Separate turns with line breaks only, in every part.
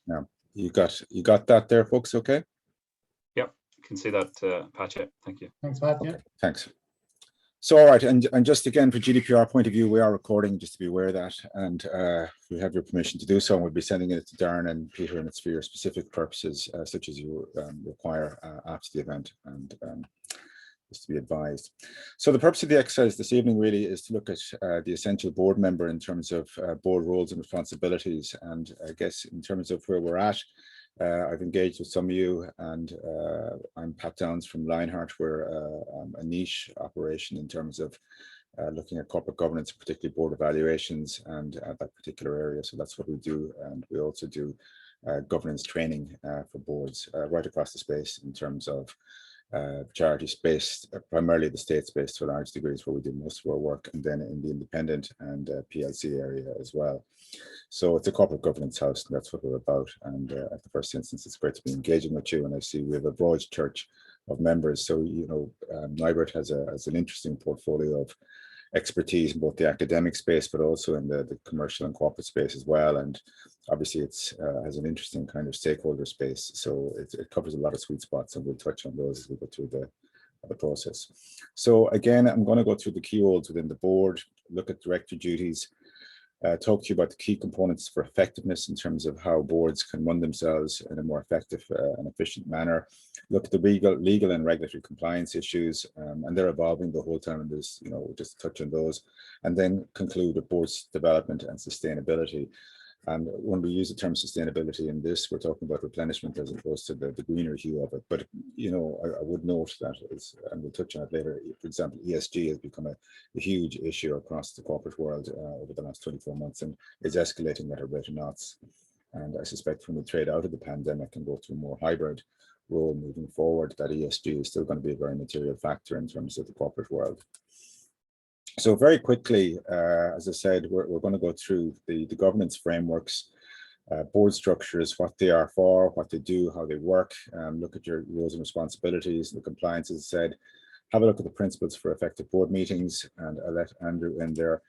Yeah, you got that there, folks. Okay.
Yep, can see that, Pat. Thank you.
Thanks, Pat.
Okay, thanks. So, all right, and just again, for GDPR point of view, we are recording, just to be aware of that, and we have your permission to do so, and we'll be sending it to Darren and Peter, and it's for your specific purposes, such as you require after the event, and just to be advised. So the purpose of the exercise this evening really is to look at the essential board member in terms of board roles and responsibilities, and I guess in terms of where we're at, I've engaged with some of you, and I'm Pat Downs from Lionheart. We're a niche operation in terms of looking at corporate governance, particularly board evaluations and that particular area. So that's what we do. And we also do governance training for boards right across the space in terms of charity space, primarily the state space to a large degree is where we do most of our work, and then in the independent and PLC area as well. So it's a corporate governance house, and that's what we're about. And at the first instance, it's great to be engaging with you. And I see we have a broad church of members. So, you know, NIBRT has an interesting portfolio of expertise in both the academic space, but also in the commercial and corporate space as well. And obviously it's has an interesting kind of stakeholder space. So it covers a lot of sweet spots, and we'll touch on those as we go through the process. So again, I'm going to go through the key roles within the board, look at director duties, talk to you about the key components for effectiveness in terms of how boards can run themselves in a more effective and efficient manner, look at the legal and regulatory compliance issues, and they're evolving the whole time, and there's, you know, just touch on those, and then conclude with board's development and sustainability. And when we use the term sustainability in this, we're talking about replenishment as opposed to the greener hue of it. But, you know, I would note that, and we'll touch on it later, for example, ESG has become a huge issue across the corporate world over the last 24 months and is escalating at a rate of knots. And I suspect when we trade out of the pandemic and go to a more hybrid role moving forward, that ESG is still going to be a very material factor in terms of the corporate world. So very quickly, as I said, we're going to go through the governance frameworks, board structures, what they are for, what they do, how they work, look at your roles and responsibilities, the compliance, as I said, have a look at the principles for effective board meetings, and I'll let Andrew in there.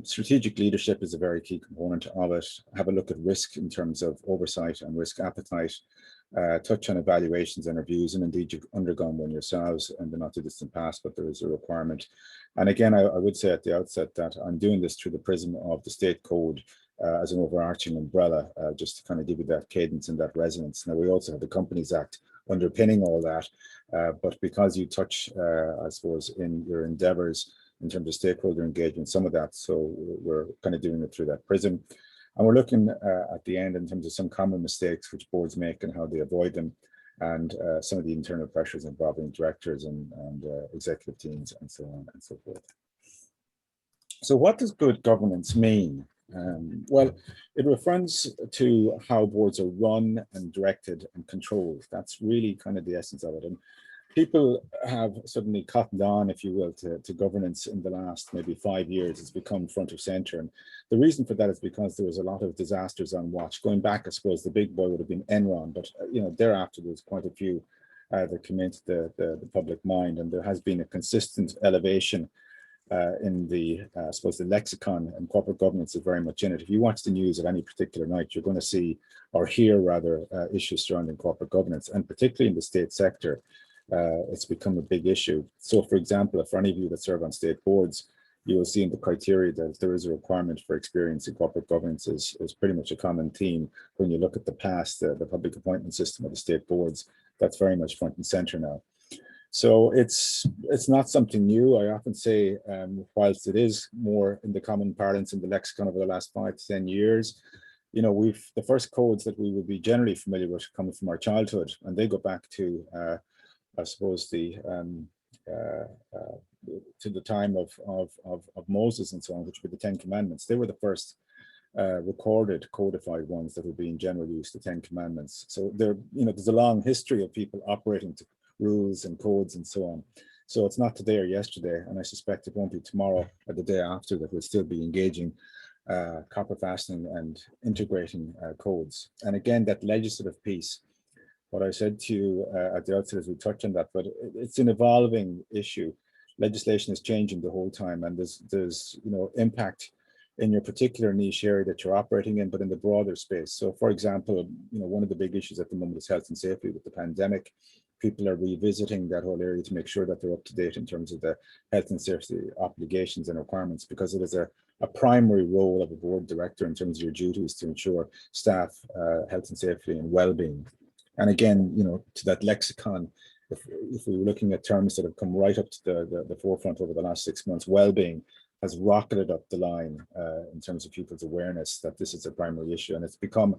Strategic leadership is a very key component of it. Have a look at risk in terms of oversight and risk appetite. Touch on evaluations and reviews, and indeed you've undergone one yourselves in the not too distant past, but there is a requirement. And again, I would say at the outset that I'm doing this through the prism of the state code as an overarching umbrella, just to kind of give you that cadence and that resonance. Now, we also have the Companies Act underpinning all that, but because you touch, I suppose, in your endeavours in terms of stakeholder engagement, some of that, so we're kind of doing it through that prism. And we're looking at the end in terms of some common mistakes which boards make and how they avoid them, and some of the internal pressures involving directors and executive teams and so on and so forth. So what does good governance mean? Well, it refers to how boards are run and directed and controlled. That's really kind of the essence of it. And people have suddenly cottoned on, if you will, to governance in the last maybe 5 years. It's become front of center. And the reason for that is because there was a lot of disasters on watch. Going back, I suppose the big boy would have been Enron, but you know, thereafter there's quite a few that came into the public mind, and there has been a consistent elevation in the, I suppose, the lexicon, and corporate governance is very much in it. If you watch the news at any particular night, you're going to see, or hear rather, issues surrounding corporate governance, and particularly in the state sector. It's become a big issue. So, for example, for any of you that serve on state boards, you will see in the criteria that there is a requirement for experience in corporate governance is pretty much a common theme. When you look at the past, the public appointment system of the state boards, that's very much front and center now. So it's not something new. I often say, whilst it is more in the common parlance in the lexicon over the last 5 to 10 years, you know, the first codes that we would be generally familiar with coming from our childhood, and they go back to I suppose to the time of Moses and so on, which were the 10 Commandments. They were the first recorded, codified ones that were being generally used, the 10 Commandments. So there, you know, there's a long history of people operating to rules and codes and so on. So it's not today or yesterday, and I suspect it won't be tomorrow or the day after that we'll still be engaging copper fastening and integrating codes. And again, that legislative piece, what I said to you at the outset as we touched on that, but it's an evolving issue. Legislation is changing the whole time, and there's you know, impact in your particular niche area that you're operating in, but in the broader space. So for example, one of the big issues at the moment is health and safety with the pandemic. People are revisiting that whole area to make sure that they're up to date in terms of the health and safety obligations and requirements, because it is a primary role of a board director in terms of your duties to ensure staff health and safety and well-being. And again, to that lexicon, if we were looking at terms that have come right up to the forefront over the last 6 months, well-being has rocketed up the line in terms of people's awareness that this is a primary issue, and it's become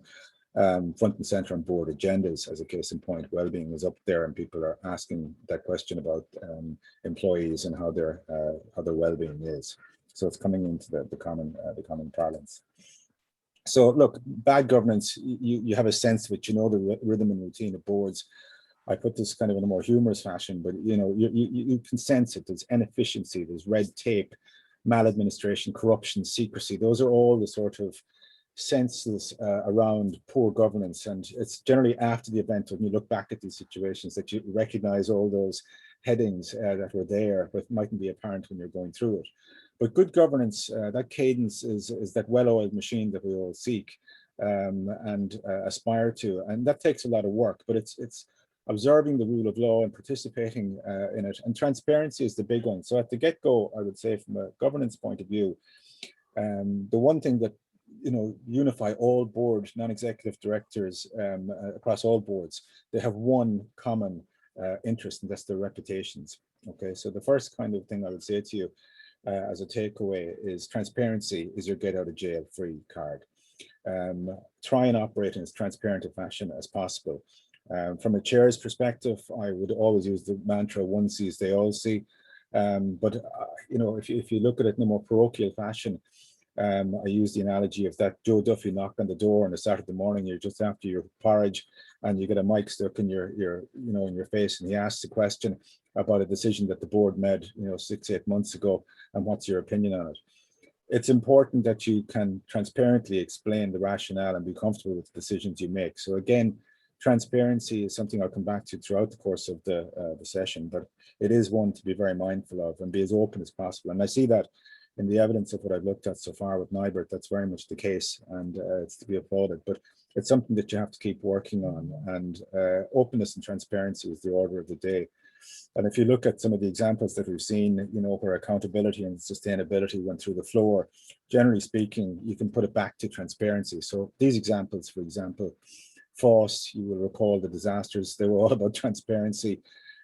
front and center on board agendas. As a case in point, well-being is up there, and people are asking that question about employees and how their well-being is. So it's coming into the common parlance. So look, bad governance, you have a sense of it, the rhythm and routine of boards. I put this kind of in a more humorous fashion, but you can sense it. There's inefficiency, there's red tape, maladministration, corruption, secrecy. Those are all the sort of senses around poor governance. And it's generally after the event, when you look back at these situations, that you recognize all those headings that were there, but mightn't be apparent when you're going through it. But good governance, that cadence is that well-oiled machine that we all seek and aspire to. And that takes a lot of work, but it's observing the rule of law and participating in it. And transparency is the big one. So at the get-go, I would say from a governance point of view, the one thing that unify all board non-executive directors across all boards, they have one common interest, and that's their reputations. Okay, so the first kind of thing I would say to you as a takeaway is transparency is your get out of jail free card. Try and operate in as transparent a fashion as possible. From a chair's perspective, I would always use the mantra, one sees, they all see. But if you look at it in a more parochial fashion, I use the analogy of that Joe Duffy knock on the door on a Saturday morning. You're just after your porridge, and you get a mic stuck in your in your face, and he asks a question about a decision that the board made 6-8 months ago, and what's your opinion on it. It's important that you can transparently explain the rationale and be comfortable with the decisions you make. So again, transparency is something I'll come back to throughout the course of the session, but it is one to be very mindful of and be as open as possible. And I see that in the evidence of what I've looked at so far with NIBRT, that's very much the case, and it's to be applauded. But it's something that you have to keep working on, and openness and transparency is the order of the day. And if you look at some of the examples that we've seen, where accountability and sustainability went through the floor, generally speaking, you can put it back to transparency. So these examples, for example, FOSS, you will recall the disasters, they were all about transparency.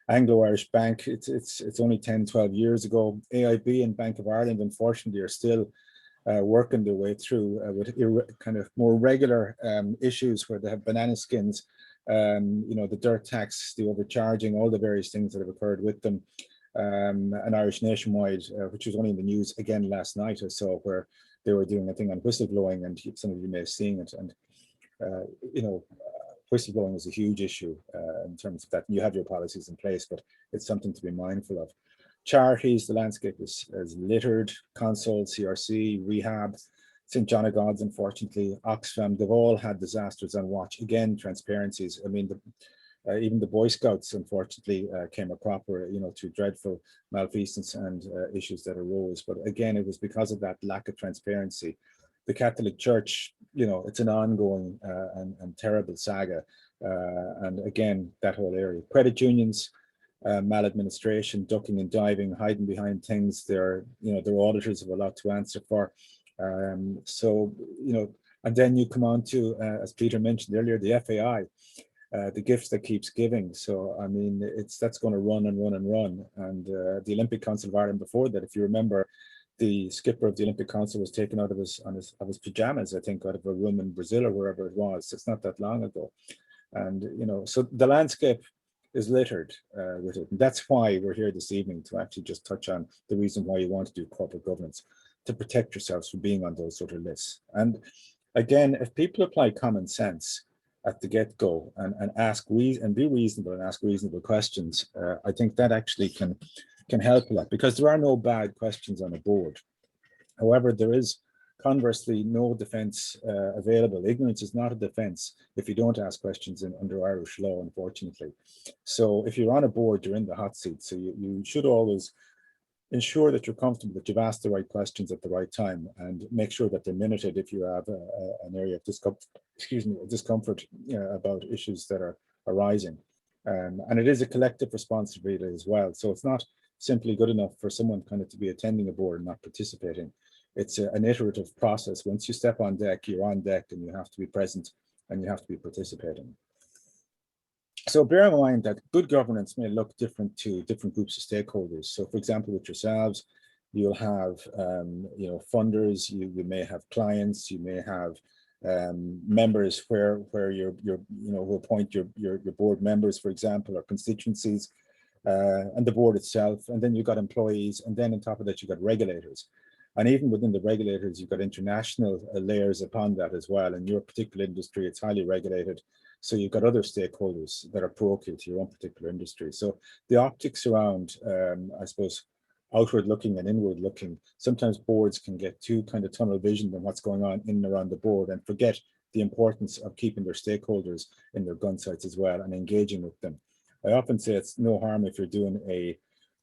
Anglo-Irish Bank, it's only 10-12 years ago. AIB and Bank of Ireland, unfortunately, are still working their way through with kind of more regular issues where they have banana skins, the dirt tax, the overcharging, all the various things that have occurred with them. And Irish Nationwide, which was only in the news again last night or so, where they were doing a thing on whistleblowing, and some of you may have seen it. And whistleblowing is a huge issue in terms of that. You have your policies in place, but it's something to be mindful of. Charities, the landscape is littered. Console, CRC, Rehab, St. John of God's, unfortunately, Oxfam, they've all had disasters on watch. Again, transparencies. I mean, even the Boy Scouts, unfortunately, came a cropper, through dreadful malfeasance and issues that arose. But again, it was because of that lack of transparency. The Catholic Church, it's an ongoing and terrible saga. And again, that whole area. Credit unions, maladministration, ducking and diving, hiding behind things. Their auditors have a lot to answer for. And then you come on to, as Peter mentioned earlier, the FAI, the gifts that keeps giving. So, I mean, that's going to run and run and run. And the Olympic Council of Ireland before that, if you remember, the skipper of the Olympic Council was taken out of his pajamas, I think, out of a room in Brazil or wherever it was. It's not that long ago. And, so the landscape is littered with it. And that's why we're here this evening, to actually just touch on the reason why you want to do corporate governance, to protect yourselves from being on those sort of lists. And again, if people apply common sense at the get-go and be reasonable and ask reasonable questions, I think that actually can help a lot, because there are no bad questions on a board. However, there is conversely no defense available. Ignorance is not a defense if you don't ask questions under Irish law, unfortunately. So if you're on a board, you're in the hot seat. So you should always ensure that you're comfortable, that you've asked the right questions at the right time, and make sure that they're minuted if you have an area of discomfort about issues that are arising. And it is a collective responsibility as well. So it's not simply good enough for someone kind of to be attending a board and not participating. It's an iterative process. Once you step on deck, you're on deck, and you have to be present and you have to be participating. So bear in mind that good governance may look different to different groups of stakeholders. So for example, with yourselves, you'll have funders, you may have clients, you may have members where who appoint your board members, for example, or constituencies, and the board itself. And then you've got employees, and then on top of that, you've got regulators. And even within the regulators, you've got international layers upon that as well. In your particular industry, it's highly regulated. So you've got other stakeholders that are parochial to your own particular industry. So the optics around, I suppose, outward looking and inward looking, sometimes boards can get too kind of tunnel vision on what's going on in and around the board and forget the importance of keeping their stakeholders in their gun sights as well and engaging with them. I often say it's no harm if you're doing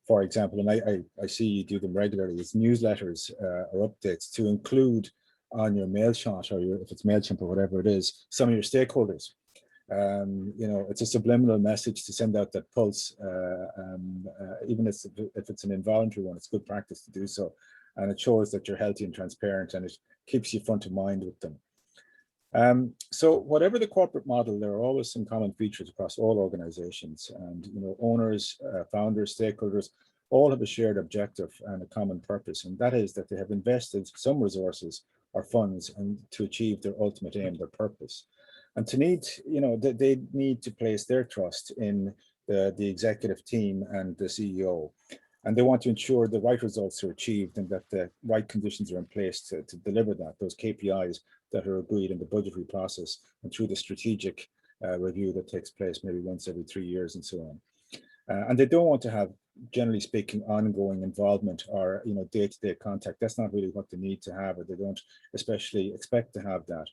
for example, and I see you do them regularly, it's newsletters or updates to include on your mail shot or if it's MailChimp or whatever it is, some of your stakeholders. It's a subliminal message to send out that pulse, even if it's an involuntary one. It's good practice to do so, and it shows that you're healthy and transparent, and it keeps you front of mind with them. So whatever the corporate model, there are always some common features across all organizations, and owners, founders, stakeholders all have a shared objective and a common purpose, and that is that they have invested some resources or funds and to achieve their ultimate aim, their purpose. And they need to place their trust in the executive team and the CEO. And they want to ensure the right results are achieved and that the right conditions are in place to deliver that, those KPIs that are agreed in the budgetary process and through the strategic review that takes place maybe once every 3 years and so on. And they don't want to have, generally speaking, ongoing involvement or day-to-day contact. That's not really what they need to have, or they don't especially expect to have that.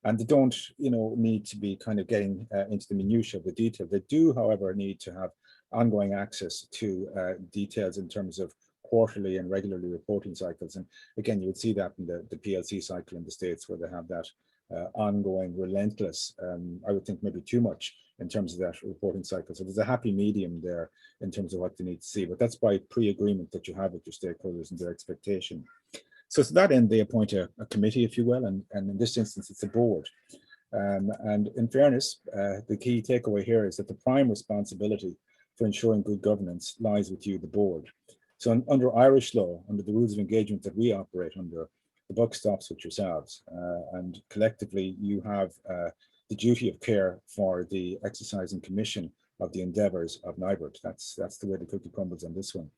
And they don't, need to be kind of getting into the minutiae of the detail. They do, however, need to have ongoing access to details in terms of quarterly and regularly reporting cycles. And again, you would see that in the PLC cycle in the States, where they have that ongoing, relentless, I would think maybe too much in terms of that reporting cycle. So there's a happy medium there in terms of what they need to see, but that's by pre-agreement that you have with your stakeholders and their expectation. So to that end, they appoint a committee, if you will, and in this instance, it's a board. And in fairness, the key takeaway here is that the prime responsibility for ensuring good governance lies with you, the board. So under Irish law, under the rules of engagement that we operate under, the buck stops with yourselves. And collectively, you have the duty of care for the exercise and commission of the endeavours of NIBRT. That's the way the cookie crumbles on this one.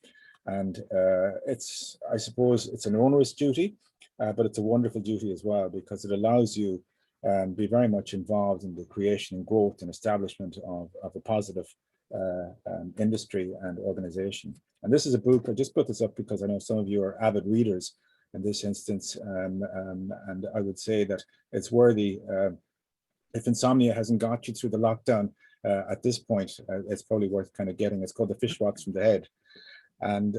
And I suppose it's an onerous duty, but it's a wonderful duty as well, because it allows you be very much involved in the creation and growth and establishment of a positive industry and organization. And this is a book, I just put this up because I know some of you are avid readers in this instance, and I would say that it's worthy. If insomnia hasn't got you through the lockdown at this point, it's probably worth kind of getting. It's called The Fish Walks from the Head. And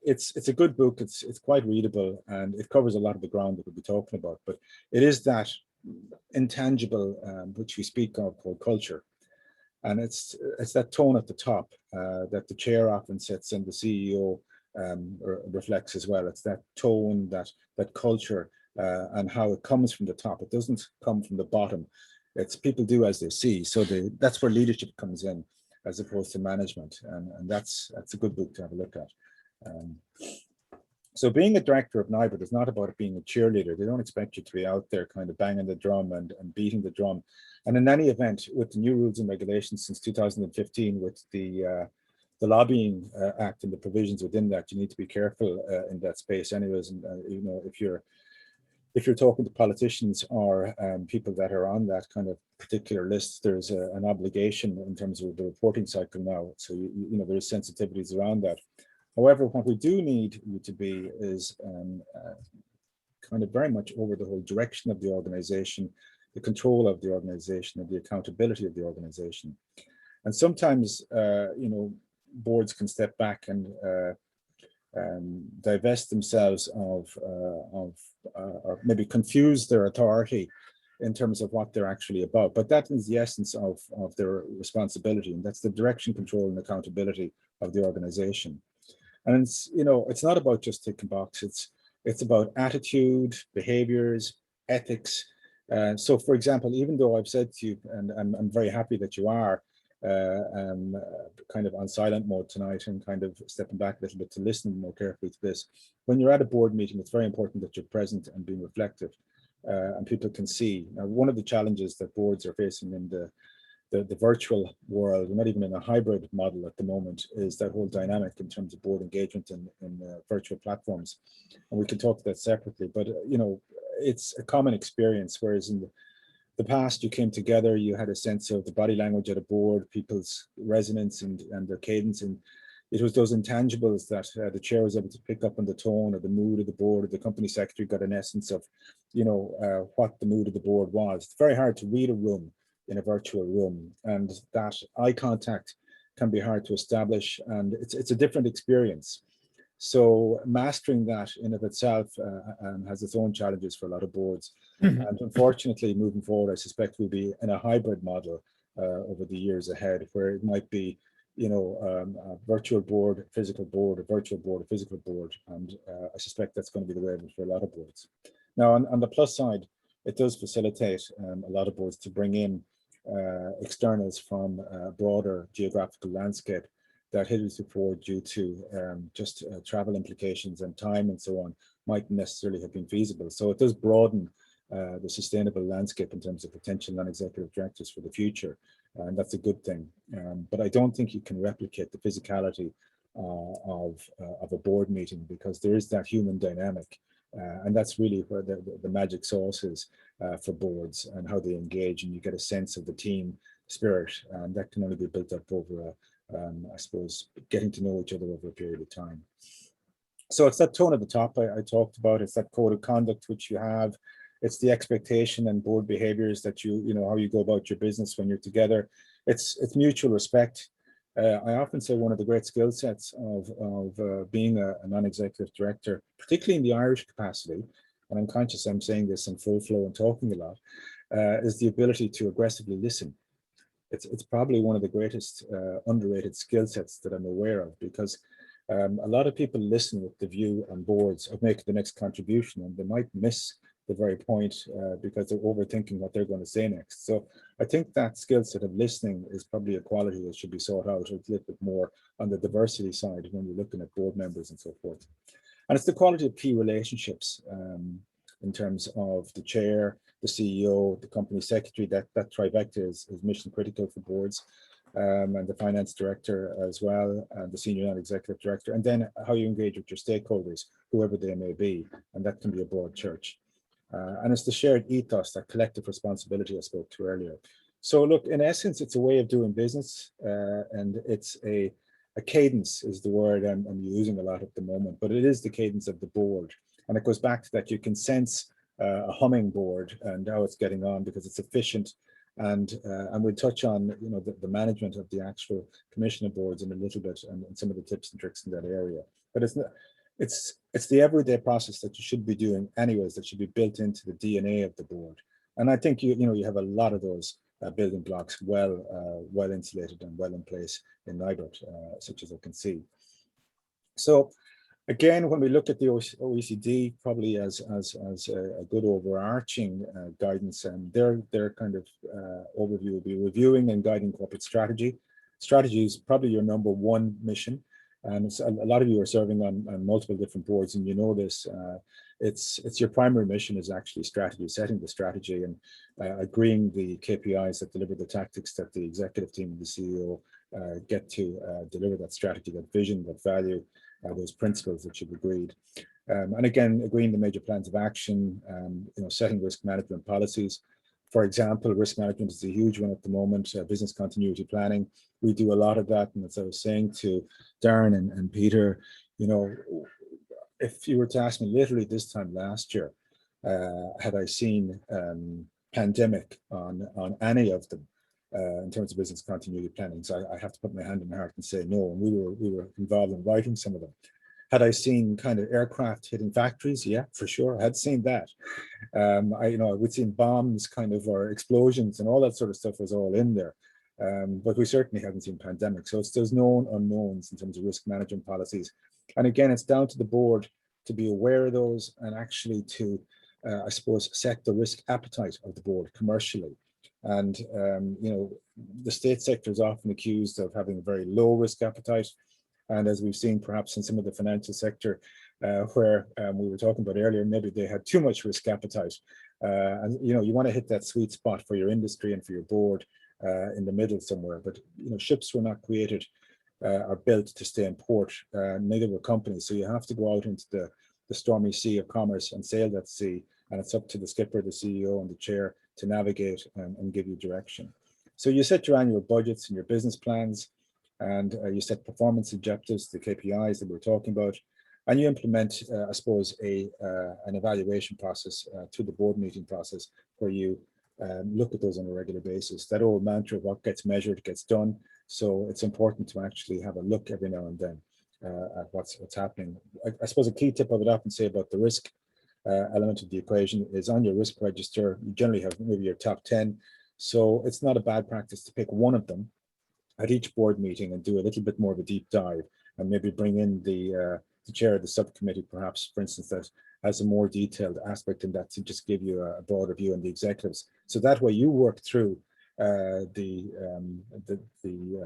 it's a good book. It's quite readable, and it covers a lot of the ground that we'll be talking about. But it is that intangible which we speak of called culture, and it's that tone at the top that the chair often sets and the CEO reflects as well. It's that tone, that culture, and how it comes from the top. It doesn't come from the bottom. It's people do as they see. So that's where leadership comes in, as opposed to management, and that's a good book to have a look at. So being a director of NIBRT is not about being a cheerleader. They don't expect you to be out there kind of banging the drum and beating the drum. And in any event, with the new rules and regulations since 2015, with the Lobbying Act and the provisions within that, you need to be careful in that space anyways. And if you're talking to politicians or people that are on that kind of particular list, there's an obligation in terms of the reporting cycle now. So, there's sensitivities around that. However, what we do need you to be is kind of very much over the whole direction of the organization, the control of the organization, and the accountability of the organization. And sometimes, boards can step back and divest themselves of or maybe confuse their authority in terms of what they're actually about. But that is the essence of their responsibility, and that's the direction, control, and accountability of the organization. And it's, you know, it's not about just ticking boxes. It's about attitude, behaviors, ethics. So, for example, even though I've said to you, and I'm very happy that you are kind of on silent mode tonight and kind of stepping back a little bit to listen more carefully to this. When you're at a board meeting, it's very important that you're present and being reflective, and people can see. Now, one of the challenges that boards are facing in the virtual world, not even in a hybrid model at the moment, is that whole dynamic in terms of board engagement in virtual platforms. And we can talk to that separately, but you know, it's a common experience, whereas in the past you came together, you had a sense of the body language at a board, people's resonance and their cadence, and it was those intangibles that the chair was able to pick up on the tone or the mood of the board, or the company secretary got an essence of, you know, what the mood of the board was. It's very hard to read a room in a virtual room, and that eye contact can be hard to establish, and it's a different experience. So mastering that in of itself has its own challenges for a lot of boards. And unfortunately, moving forward, I suspect we'll be in a hybrid model over the years ahead, where it might be, you know, a virtual board, physical board, a virtual board, a physical board. And I suspect that's going to be the way for a lot of boards. Now, on the plus side, it does facilitate a lot of boards to bring in externals from a broader geographical landscape that hitherto, due to just travel implications and time and so on, mightn't necessarily have been feasible. So it does broaden the sustainable landscape in terms of potential non-executive directors for the future, and that's a good thing. But I don't think you can replicate the physicality of a board meeting, because there is that human dynamic, and that's really where the magic sauce is for boards and how they engage, and you get a sense of the team spirit, and that can only be built up over I suppose getting to know each other over a period of time. So it's that tone at the top I talked about. It's that code of conduct which you have. It's the expectation and board behaviors that you know, how you go about your business when you're together. It's mutual respect. I often say one of the great skill sets of being a non-executive director, particularly in the Irish capacity, and I'm conscious I'm saying this in full flow and talking a lot, is the ability to aggressively listen. It's probably one of the greatest underrated skill sets that I'm aware of, because a lot of people listen with the view on boards of making the next contribution, and they might miss the very point because they're overthinking what they're going to say next. So I think that skill set of listening is probably a quality that should be sought out a little bit more on the diversity side when you're looking at board members and so forth. And it's the quality of key relationships in terms of the chair, the CEO, the company secretary. That trifecta is mission critical for boards, and the finance director as well, and the senior non-executive director, and then how you engage with your stakeholders, whoever they may be, and that can be a broad church. And it's the shared ethos, that collective responsibility I spoke to earlier. So look, in essence, it's a way of doing business, and it's a cadence is the word I'm using a lot at the moment, but it is the cadence of the board. And it goes back to that. You can sense a humming board and how it's getting on, because it's efficient. And we'll touch on, you know, the management of the actual commissioner boards in a little bit, and some of the tips and tricks in that area. But it's not, it's the everyday process that you should be doing anyways, that should be built into the DNA of the board. And I think you have a lot of those building blocks well insulated and well in place in NIBRT, such as I can see. So again, when we look at the OECD, probably as a good overarching guidance, and their kind of overview will be reviewing and guiding corporate strategy. Strategy is probably your number one mission. And a lot of you are serving on multiple different boards, and you know this. It's your primary mission is actually strategy, setting the strategy and agreeing the KPIs that deliver the tactics that the executive team and the CEO get to deliver that strategy, that vision, that value, those principles that you've agreed. And again, agreeing the major plans of action, setting risk management policies. For example, risk management is a huge one at the moment, business continuity planning. We do a lot of that. And as I was saying to Darren and Peter, if you were to ask me literally this time last year, had I seen pandemic on any of them in terms of business continuity planning, so I have to put my hand in my heart and say no. And we were involved in writing some of them. Had I seen kind of aircraft hitting factories? Yeah, for sure, I had seen that. We'd seen bombs kind of, or explosions, and all that sort of stuff was all in there. But we certainly hadn't seen pandemics. So there's known unknowns in terms of risk management policies. And again, it's down to the board to be aware of those and actually to, I suppose, set the risk appetite of the board commercially. And, the state sector is often accused of having a very low risk appetite. And as we've seen perhaps in some of the financial sector, where we were talking about earlier, maybe they had too much risk appetite. And you want to hit that sweet spot for your industry and for your board in the middle somewhere. But ships were not created or built to stay in port. Neither were companies. So you have to go out into the stormy sea of commerce and sail that sea. And it's up to the skipper, the CEO, and the chair to navigate and give you direction. So you set your annual budgets and your business plans, and you set performance objectives, the KPIs that we're talking about, and you implement, I suppose, an evaluation process to the board meeting process, where you look at those on a regular basis. That old mantra, what gets measured gets done. So it's important to actually have a look every now and then at what's happening. I suppose a key tip I would often say about the risk element of the equation is on your risk register, you generally have maybe your top 10. So it's not a bad practice to pick one of them at each board meeting and do a little bit more of a deep dive, and maybe bring in the chair of the subcommittee, perhaps, for instance, that has a more detailed aspect in that, to just give you a broader view on the executives. So that way you work through the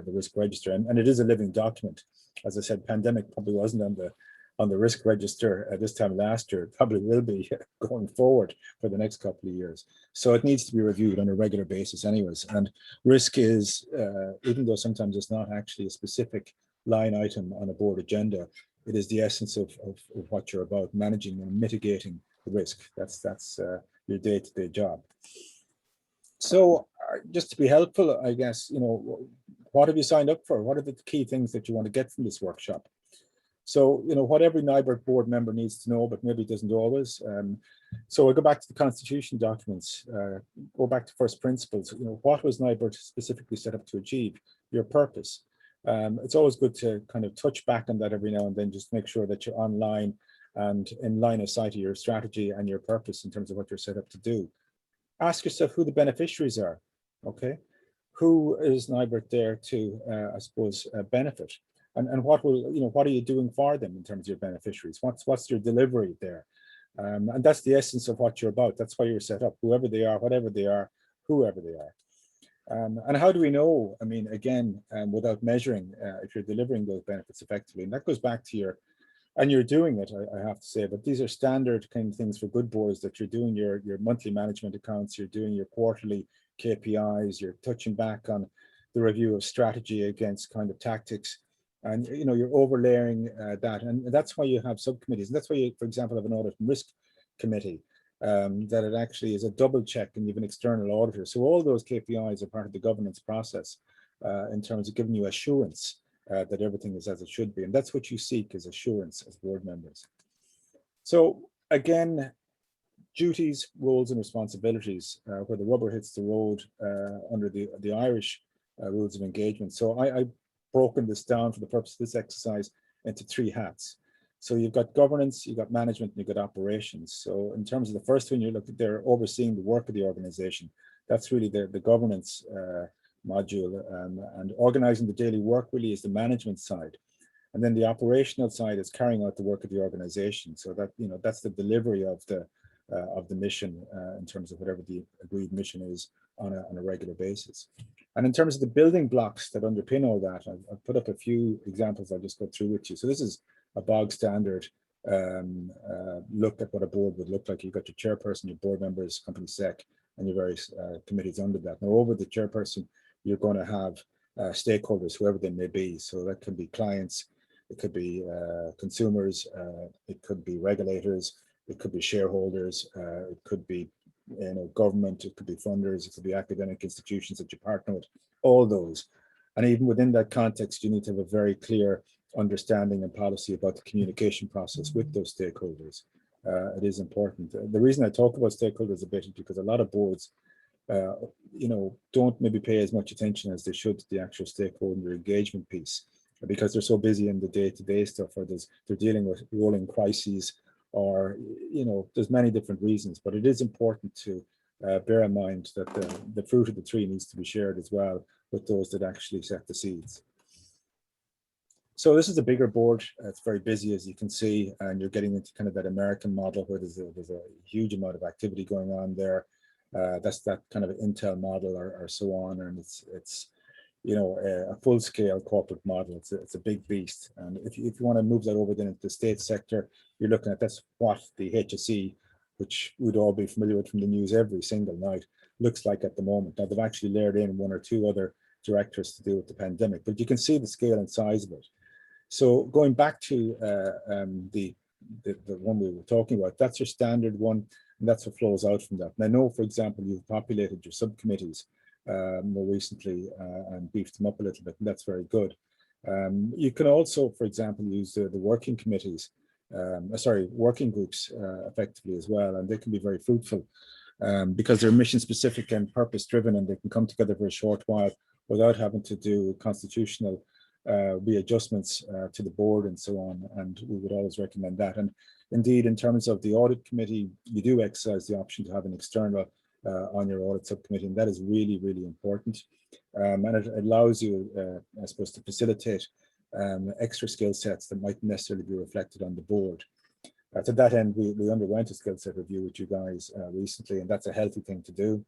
risk register, and it is a living document. As I said, pandemic probably wasn't on the risk register at this time last year. It probably will be going forward for the next couple of years. So it needs to be reviewed on a regular basis anyways. And risk is, even though sometimes it's not actually a specific line item on a board agenda, it is the essence of what you're about, managing and mitigating the risk. That's your day-to-day job. So just to be helpful, I guess, what have you signed up for? What are the key things that you want to get from this workshop? So, what every NIBRT board member needs to know, but maybe doesn't always. So we'll go back to the constitution documents, go back to first principles. What was NIBRT specifically set up to achieve? Your purpose. It's always good to kind of touch back on that every now and then, just make sure that you're online and in line of sight of your strategy and your purpose in terms of what you're set up to do. Ask yourself who the beneficiaries are, okay? Who is NIBRT there to, I suppose, benefit? And what are you doing for them in terms of your beneficiaries? What's your delivery there? And that's the essence of what you're about. That's why you're set up, whoever they are, whatever they are, whoever they are. And how do we know? I mean, again, without measuring, if you're delivering those benefits effectively, and that goes back to and you're doing it, I have to say, but these are standard kind of things for good boards, that you're doing your monthly management accounts, you're doing your quarterly KPIs, you're touching back on the review of strategy against kind of tactics, and you're overlaying that, and that's why you have subcommittees, and that's why you, for example, have an audit and risk committee, that it actually is a double check, and you have an external auditor. So all those KPIs are part of the governance process in terms of giving you assurance that everything is as it should be, and that's what you seek, is assurance as board members. So again, duties, roles, and responsibilities, where the rubber hits the road under the Irish rules of engagement. So I've broken this down for the purpose of this exercise into 3 hats. So you've got governance, you've got management, and you've got operations. So in terms of the first one, you look at, they're overseeing the work of the organization. That's really the governance module, and organizing the daily work really is the management side. And then the operational side is carrying out the work of the organization. So that, that's the delivery of the mission in terms of whatever the agreed mission is on a regular basis. And in terms of the building blocks that underpin all that, I've put up a few examples I'll just go through with you. So this is a bog standard look at what a board would look like. You've got your chairperson, your board members, company sec, and your various committees under that. Now, over the chairperson, you're going to have stakeholders, whoever they may be. So that could be clients, it could be consumers, it could be regulators, it could be shareholders, it could be government, it could be funders, it could be academic institutions that you partner with, all those. And even within that context, you need to have a very clear understanding and policy about the communication process with those stakeholders. It is important. The reason I talk about stakeholders a bit is because a lot of boards don't maybe pay as much attention as they should to the actual stakeholder engagement piece. because they're so busy in the day-to-day stuff, or they're dealing with rolling crises, or there's many different reasons. But it is important to bear in mind that the fruit of the tree needs to be shared as well with those that actually set the seeds. So this is a bigger board. It's very busy, as you can see, and you're getting into kind of that American model where there's a huge amount of activity going on there. That's that kind of Intel model, or so on, and it's a full-scale corporate model. It's a big beast, and if you want to move that over then into the state sector, you're looking at that's what the HSE, which we'd all be familiar with from the news every single night, looks like at the moment. Now they've actually layered in one or two other directors to deal with the pandemic, but you can see the scale and size of it. So going back to the one we were talking about, that's your standard one, and that's what flows out from that. And I know, for example, you've populated your subcommittees more recently and beefed them up a little bit, and that's very good. You can also, for example, use the working committees, working groups effectively as well, and they can be very fruitful because they're mission specific and purpose driven, and they can come together for a short while without having to do constitutional readjustments to the board and so on, and we would always recommend that. And indeed, in terms of the audit committee, you do exercise the option to have an external on your audit subcommittee, and that is really, really important. And it allows you, I suppose, to facilitate extra skill sets that might necessarily be reflected on the board. To that end, we underwent a skill set review with you guys recently, and that's a healthy thing to do.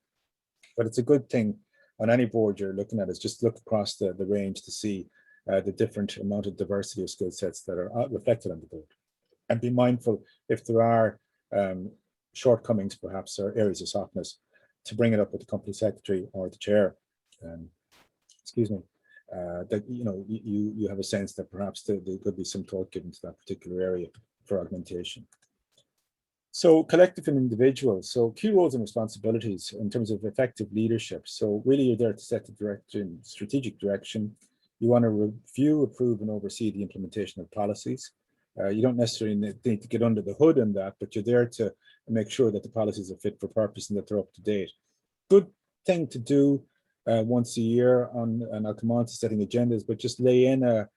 But it's a good thing on any board you're looking at, is just look across the range to see the different amount of diversity of skill sets that are reflected on the board. And be mindful if there are shortcomings, perhaps, or areas of softness, to bring it up with the company secretary or the chair. That you have a sense that perhaps there could be some thought given to that particular area for augmentation. So collective and individual. So key roles and responsibilities in terms of effective leadership. So really, you're there to set the direction, strategic direction. You want to review, approve, and oversee the implementation of policies. You don't necessarily need to get under the hood on that, but you're there to make sure that the policies are fit for purpose and that they're up to date. Good thing to do once a year and I'll come on to setting agendas, but just lay in a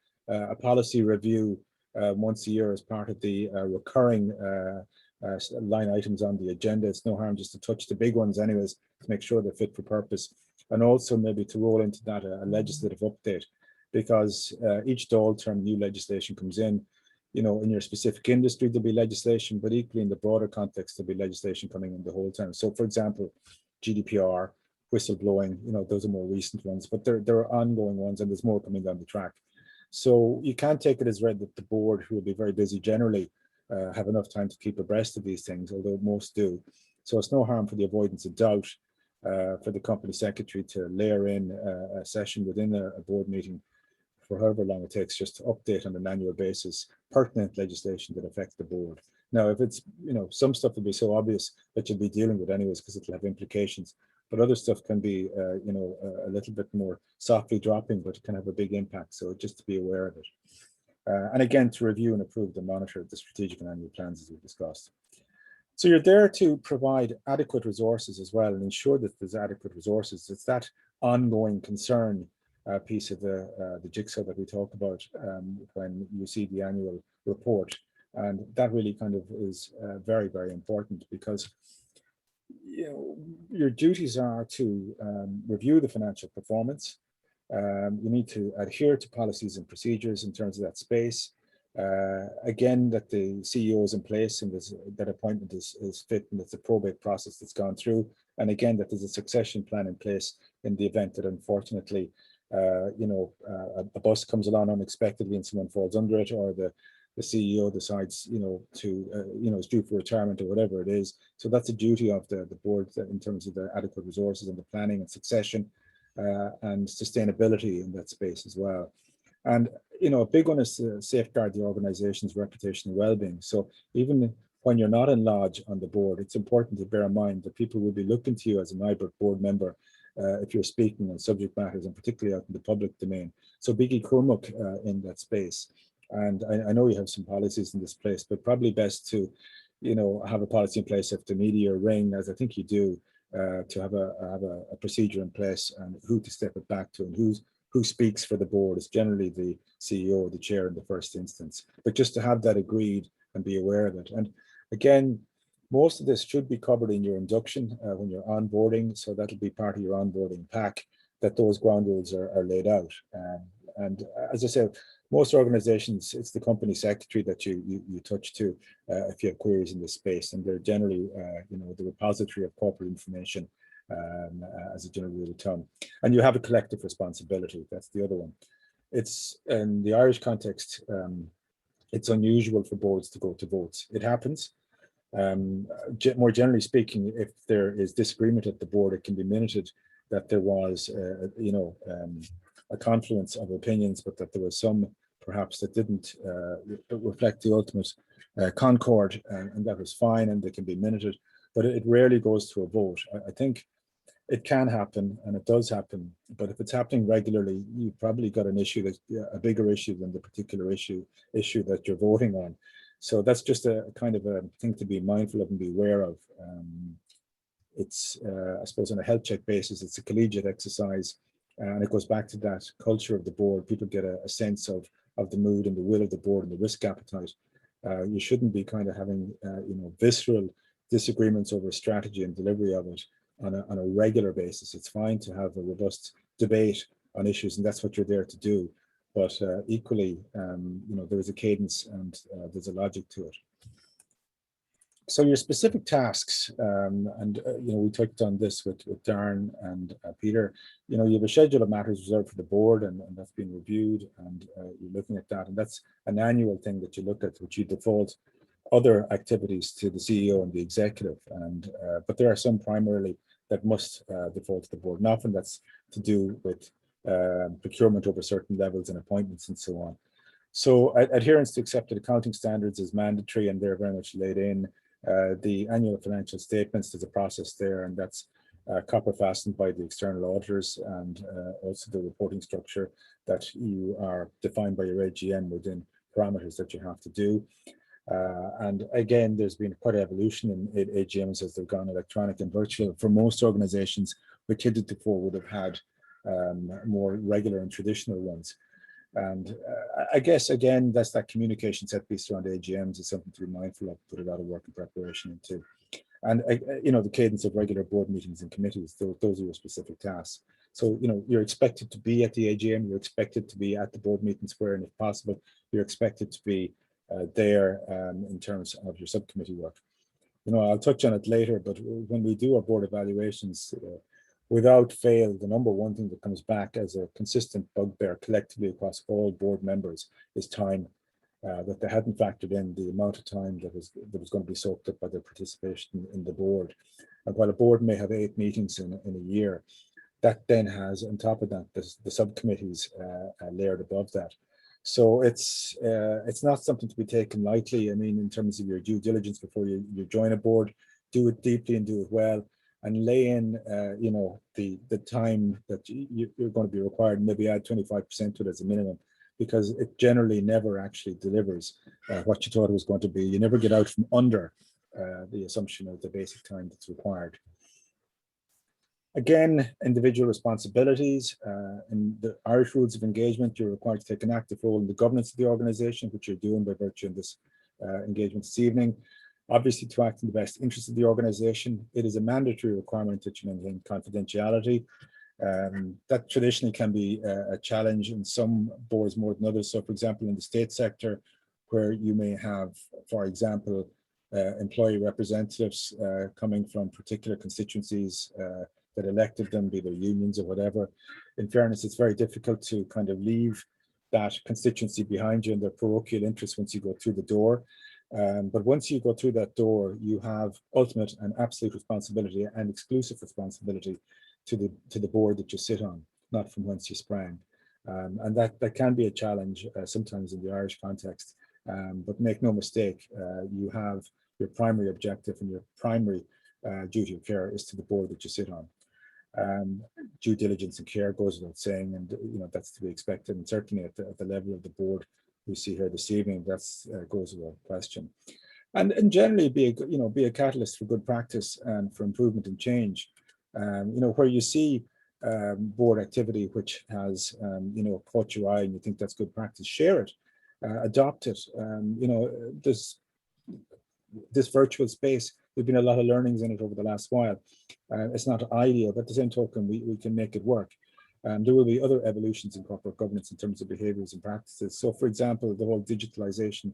policy review once a year as part of the recurring line items on the agenda. It's no harm just to touch the big ones anyways, to make sure they're fit for purpose, and also maybe to roll into that a legislative update, because each DOL term new legislation comes in. In your specific industry there'll be legislation, but equally in the broader context there'll be legislation coming in the whole term. So for example, GDPR, whistleblowing, those are more recent ones, but there are ongoing ones, and there's more coming down the track. So you can't take it as read that the board, who will be very busy generally, have enough time to keep abreast of these things, although most do. So it's no harm, for the avoidance of doubt, for the company secretary to layer in a session within a board meeting for however long it takes, just to update on an annual basis pertinent legislation that affects the board. Now, if it's, some stuff will be so obvious that you'll be dealing with anyways because it'll have implications, but other stuff can be, a little bit more softly dropping, but it can have a big impact. So just to be aware of it. And again, to review and approve and monitor the strategic and annual plans as we discussed. So you're there to provide adequate resources as well and ensure that there's adequate resources. It's that ongoing concern piece of the jigsaw that we talk about when you see the annual report. And that really kind of is very, very important, because your duties are to review the financial performance. You need to adhere to policies and procedures in terms of that space. Again, that the CEO is in place and that appointment is fit, and it's a probate process that's gone through. And again, that there's a succession plan in place in the event that, unfortunately, a bus comes along unexpectedly and someone falls under it, or the CEO decides, is due for retirement or whatever it is. So that's a duty of the board in terms of the adequate resources and the planning and succession and sustainability in that space as well. And, a big one is to safeguard the organization's reputation and well-being. So even when you're not in lodge on the board, it's important to bear in mind that people will be looking to you as a NIBRT board member if you're speaking on subject matters, and particularly out in the public domain. So biggie Cormac in that space. And I know you have some policies in this place, but probably best to, have a policy in place if the media ring, as I think you do, to have a procedure in place and who to step it back to, and who speaks for the board. It's generally the CEO or the chair in the first instance, but just to have that agreed and be aware of it. And again, most of this should be covered in your induction when you're onboarding, so that'll be part of your onboarding pack, that those ground rules are laid out. And as I said, most organizations, it's the company secretary that you touch to if you have queries in this space, and they're generally the repository of corporate information as a general rule of thumb. And you have a collective responsibility. That's the other one. It's in the Irish context, it's unusual for boards to go to votes. It happens. More generally speaking, if there is disagreement at the board, it can be minuted that there was, a confluence of opinions, but that there was some perhaps that didn't reflect the ultimate concord, and that was fine, and they can be minuted, but it rarely goes to a vote. I think it can happen, and it does happen, but if it's happening regularly, you've probably got an issue that's a bigger issue than the particular issue that you're voting on. So that's just a kind of a thing to be mindful of and be aware of. It's, I suppose, on a health check basis, it's a collegiate exercise, and it goes back to that culture of the board. People get a sense of the mood and the will of the board and the risk appetite. You shouldn't be kind of having, visceral disagreements over strategy and delivery of it on a regular basis. It's fine to have a robust debate on issues, and that's what you're there to do. But equally, there is a cadence and there's a logic to it. So your specific tasks, we touched on this with Darren and Peter. You have a schedule of matters reserved for the board, and that's been reviewed, and you're looking at that, and that's an annual thing that you look at, which you default other activities to the CEO and the executive, and but there are some primarily that must default to the board, and often that's to do with procurement over certain levels and appointments and so on. So adherence to accepted accounting standards is mandatory, and they're very much laid in. The annual financial statements, there's a process there, and that's copper fastened by the external auditors, and also the reporting structure that you are defined by your AGM within parameters that you have to do. And again, there's been quite an evolution in AGMs as they've gone electronic and virtual. For most organizations, which heretofore would have had more regular and traditional ones. And I guess, again, that's that communication set piece around AGMs is something to be mindful of, put a lot of work and preparation into. And, the cadence of regular board meetings and committees, those are your specific tasks. So, you're expected to be at the AGM, you're expected to be at the board meetings where, and if possible, you're expected to be there in terms of your subcommittee work. I'll touch on it later, but when we do our board evaluations, without fail, the number one thing that comes back as a consistent bugbear collectively across all board members is time, that they hadn't factored in the amount of time that was going to be soaked up by their participation in the board. And while a board may have 8 meetings in a year, that then has, on top of that, the subcommittees layered above that. So it's not something to be taken lightly. I mean, in terms of your due diligence before you join a board, do it deeply and do it well, and lay in, the time that you're going to be required, and maybe add 25% to it as a minimum, because it generally never actually delivers what you thought it was going to be. You never get out from under the assumption of the basic time that's required. Again, individual responsibilities. In the Irish rules of engagement, you're required to take an active role in the governance of the organisation, which you're doing by virtue of this engagement this evening. Obviously, to act in the best interest of the organisation, it is a mandatory requirement that you maintain confidentiality. That traditionally can be a challenge in some boards more than others. So, for example, in the state sector, where you may have, for example, employee representatives coming from particular constituencies that elected them, be they unions or whatever. In fairness, it's very difficult to kind of leave that constituency behind you and their parochial interests once you go through the door. But once you go through that door, you have ultimate and absolute responsibility and exclusive responsibility to the board that you sit on, not from whence you sprang. And that can be a challenge sometimes in the Irish context. But make no mistake, you have your primary objective and your primary duty of care is to the board that you sit on. Due diligence and care goes without saying, and that's to be expected, and certainly at the level of the board we see here this evening, that's goes without question. And generally be a catalyst for good practice and for improvement and change. Where you see board activity which has, caught your eye and you think that's good practice, share it, adopt it. This virtual space, there's been a lot of learnings in it over the last while. It's not ideal, but at the same token, we can make it work. There will be other evolutions in corporate governance in terms of behaviors and practices. So, for example, the whole digitalization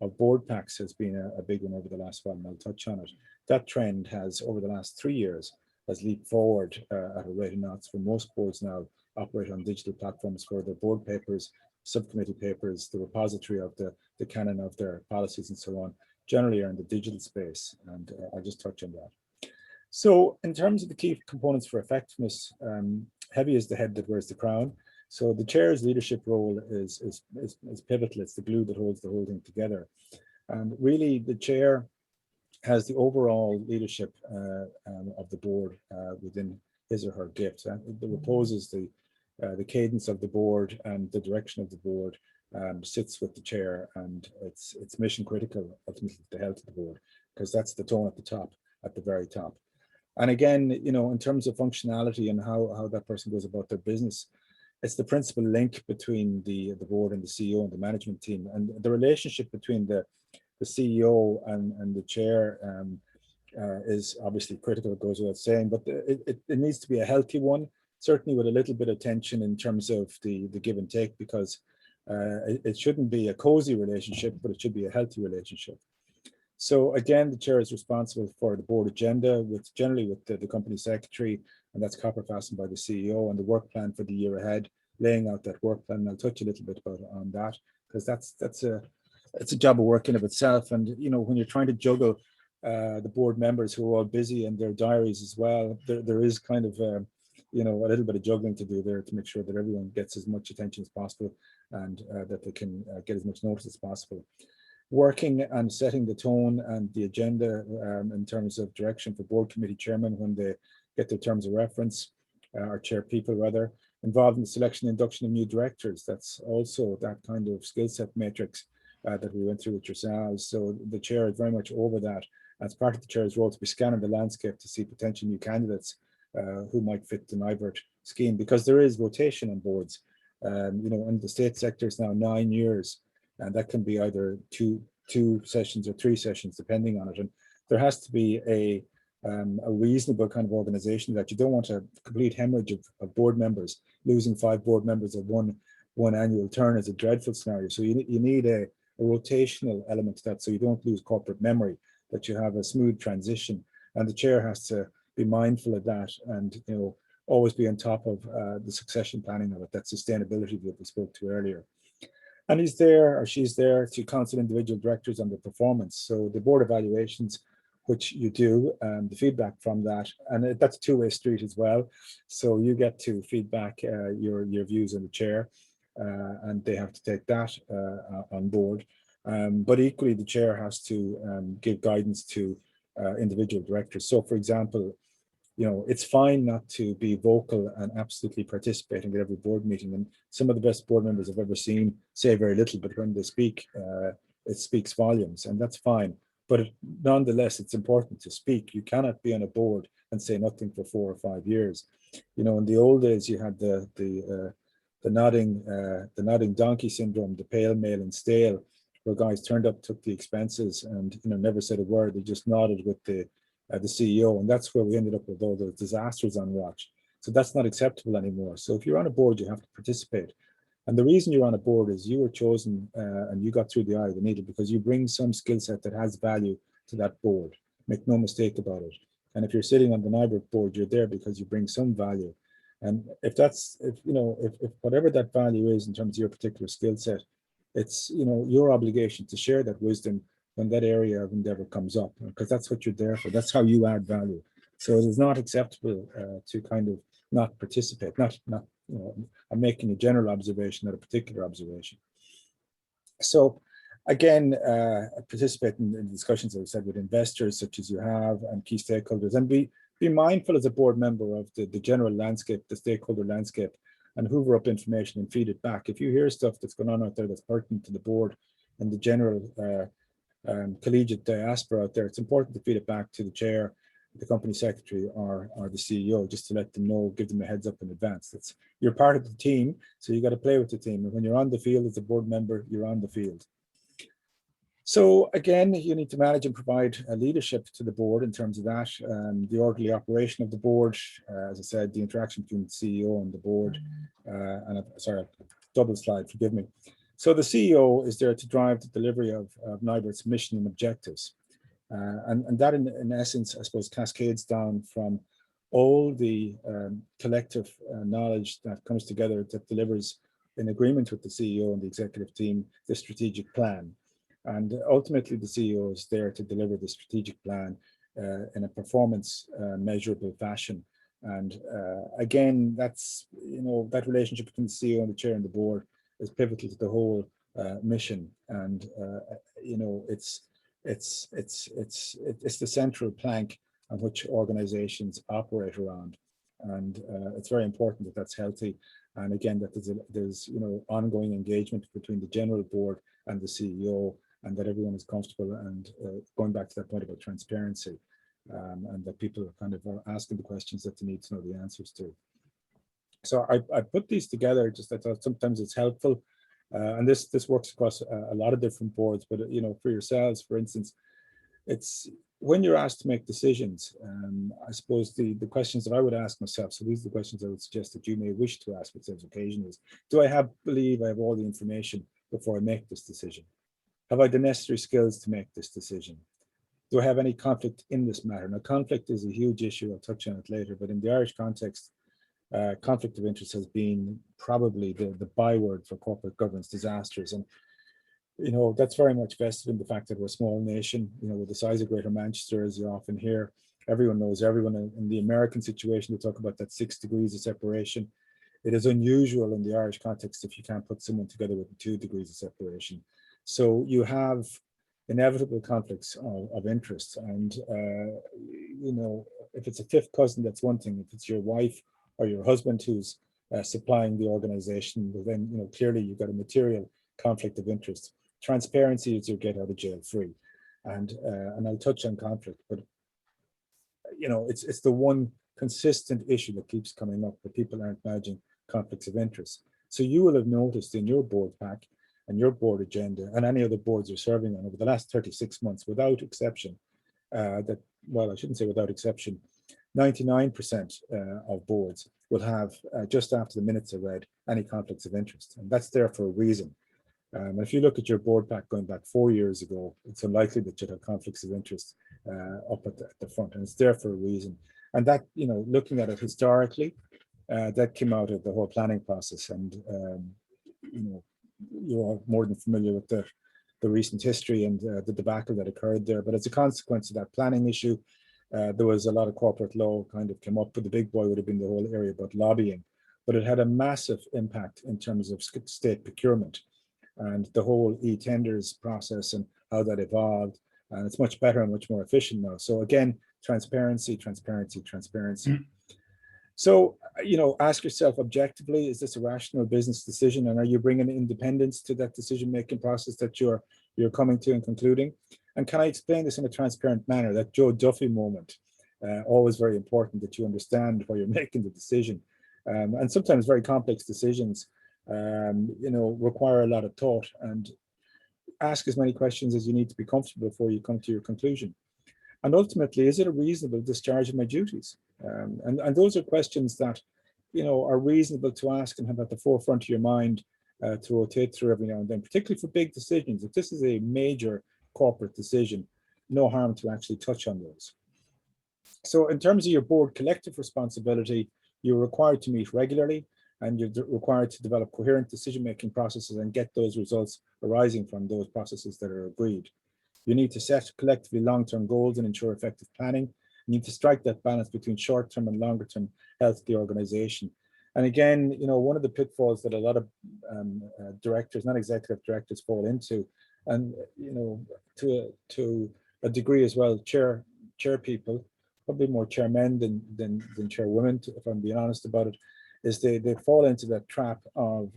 of board packs has been a big one over the last while, and I'll touch on it. That trend has, over the last 3 years, has leaped forward at a rate of knots, for most boards now operate on digital platforms for their board papers, subcommittee papers, the repository of the canon of their policies and so on, generally are in the digital space, and I'll just touch on that. So in terms of the key components for effectiveness, heavy is the head that wears the crown. So the chair's leadership role is pivotal. It's the glue that holds the whole thing together. And really the chair has the overall leadership of the board within his or her gift. That reposes the cadence of the board and the direction of the board, sits with the chair, and it's mission critical ultimately to the health of the board, because that's the tone at the top, at the very top. And again, in terms of functionality and how that person goes about their business, it's the principal link between the board and the CEO and the management team, and the relationship between the CEO and the chair is obviously critical, it goes without saying, but it needs to be a healthy one, certainly with a little bit of tension in terms of the give and take, because it shouldn't be a cozy relationship, but it should be a healthy relationship. So again, the chair is responsible for the board agenda, generally with the company secretary, and that's copper fastened by the CEO, and the work plan for the year ahead, laying out that work plan. And I'll touch a little bit on that, because it's a job of work in of itself. And when you're trying to juggle the board members who are all busy and their diaries as well, there is kind of a little bit of juggling to do there to make sure that everyone gets as much attention as possible, and that they can get as much notice as possible. Working and setting the tone and the agenda in terms of direction for board committee chairmen when they get their terms of reference, or chair people rather, involved in the selection and induction of new directors. That's also that kind of skill set matrix that we went through with yourselves. So the chair is very much over that. As part of the chair's role to be scanning the landscape to see potential new candidates who might fit the NIBRT scheme, because there is rotation on boards. In the state sector it's now 9 years, and that can be either two sessions or 3 sessions depending on it. And there has to be a reasonable kind of organization, that you don't want a complete hemorrhage of board members. Losing 5 board members at one annual turn is a dreadful scenario. So you need a rotational element to that, so you don't lose corporate memory, that you have a smooth transition. And the chair has to be mindful of that, and always be on top of the succession planning of it, that sustainability that we spoke to earlier. And he's there, or she's there, to counsel individual directors on their performance. So the board evaluations, which you do, the feedback from that, and that's a two-way street as well. So you get to feedback your views on the chair, and they have to take that on board. But equally, the chair has to give guidance to individual directors. So, for example, it's fine not to be vocal and absolutely participating at every board meeting. And some of the best board members I've ever seen say very little, but when they speak, it speaks volumes, and that's fine. But nonetheless, it's important to speak. You cannot be on a board and say nothing for 4 or 5 years. In the old days, you had the nodding donkey syndrome, the pale, male, and stale, where guys turned up, took the expenses, and never said a word. They just nodded with the CEO, and that's where we ended up with all those disasters on watch. So that's not acceptable anymore. So if you're on a board, you have to participate. And the reason you're on a board is you were chosen and you got through the eye of the needle because you bring some skill set that has value to that board. Make no mistake about it. And if you're sitting on the NIBRT board, you're there because you bring some value. And if whatever that value is in terms of your particular skill set, it's your obligation to share that wisdom when that area of endeavor comes up, because that's what you're there for. That's how you add value. So it is not acceptable to kind of not participate. I'm making a general observation, not a particular observation. So again, participate in discussions, as I said, with investors such as you have, and key stakeholders, and be mindful as a board member of the general landscape, the stakeholder landscape, and hoover up information and feed it back. If you hear stuff that's going on out there that's pertinent to the board and the general collegiate diaspora out there, it's important to feed it back to the chair the company secretary or the CEO, just to let them know, give them a heads up in advance. You're part of the team, so you got to play with the team. And when you're on the field as a board member, you're on the field. So again, you need to manage and provide leadership to the board in terms of that, the orderly operation of the board, as I said, the interaction between the CEO and the board, sorry, double slide, forgive me. So the CEO is there to drive the delivery of NIBRT's mission and objectives. And that in essence, I suppose, cascades down from all the collective knowledge that comes together that delivers in agreement with the CEO and the executive team, the strategic plan. And ultimately, the CEO is there to deliver the strategic plan in a performance measurable fashion. And again, that's, that relationship between the CEO and the chair and the board is pivotal to the whole mission. And, it's the central plank on which organizations operate around. And it's very important that that's healthy. And again, that there's ongoing engagement between the general board and the CEO, and that everyone is comfortable, and going back to that point about transparency, and that people are kind of asking the questions that they need to know the answers to. So I put these together, just I thought sometimes it's helpful, and this works across a lot of different boards, but for yourselves, for instance, it's when you're asked to make decisions, I suppose the questions that I would ask myself, so these are the questions I would suggest that you may wish to ask yourselves occasionally, is, do I believe I have all the information before I make this decision? Have I the necessary skills to make this decision? Do I have any conflict in this matter? Now, conflict is a huge issue. I'll touch on it later, but in the Irish context, conflict of interest has been probably the byword for corporate governance disasters. And, that's very much vested in the fact that we're a small nation, with the size of Greater Manchester, as you often hear. Everyone knows everyone. In the American situation, they talk about that 6 degrees of separation. It is unusual in the Irish context if you can't put someone together with 2 degrees of separation. So you have inevitable conflicts of interest. And, if it's a fifth cousin, that's one thing. If it's your wife or your husband who's supplying the organization, well, then, clearly you've got a material conflict of interest. Transparency is your get out of jail free. And I'll touch on conflict, but, it's the one consistent issue that keeps coming up, that people aren't managing conflicts of interest. So you will have noticed in your board pack and your board agenda, and any other boards you're serving on over the last 36 months, without exception, well, I shouldn't say without exception, 99% of boards will have, just after the minutes are read, any conflicts of interest. And that's there for a reason. If you look at your board pack going back 4 years ago, it's unlikely that you'd have conflicts of interest up at the front, and it's there for a reason. And that, looking at it historically, that came out of the whole planning process. And, you're more than familiar with the recent history and the debacle that occurred there. But as a consequence of that planning issue, there was a lot of corporate law kind of came up, but the big boy would have been the whole area about lobbying. But it had a massive impact in terms of state procurement and the whole e-tenders process and how that evolved. And it's much better and much more efficient now. So again, transparency, transparency, transparency. So, ask yourself objectively, is this a rational business decision? And are you bringing independence to that decision-making process that you're coming to and concluding? And can I explain this in a transparent manner? That Joe Duffy moment, always very important that you understand why you're making the decision. And sometimes very complex decisions, require a lot of thought, and ask as many questions as you need to be comfortable before you come to your conclusion. And ultimately, is it a reasonable discharge of my duties? And those are questions that, are reasonable to ask and have at the forefront of your mind to rotate through every now and then, particularly for big decisions. If this is a major corporate decision, no harm to actually touch on those. So in terms of your board collective responsibility, you're required to meet regularly, and you're required to develop coherent decision-making processes and get those results arising from those processes that are agreed. You need to set collectively long-term goals and ensure effective planning. You need to strike that balance between short-term and longer-term health of the organization. And again, one of the pitfalls that a lot of directors, non-executive directors, fall into, and to a degree as well, chair people, probably more chairmen than chairwomen, if I'm being honest about it, is they fall into that trap of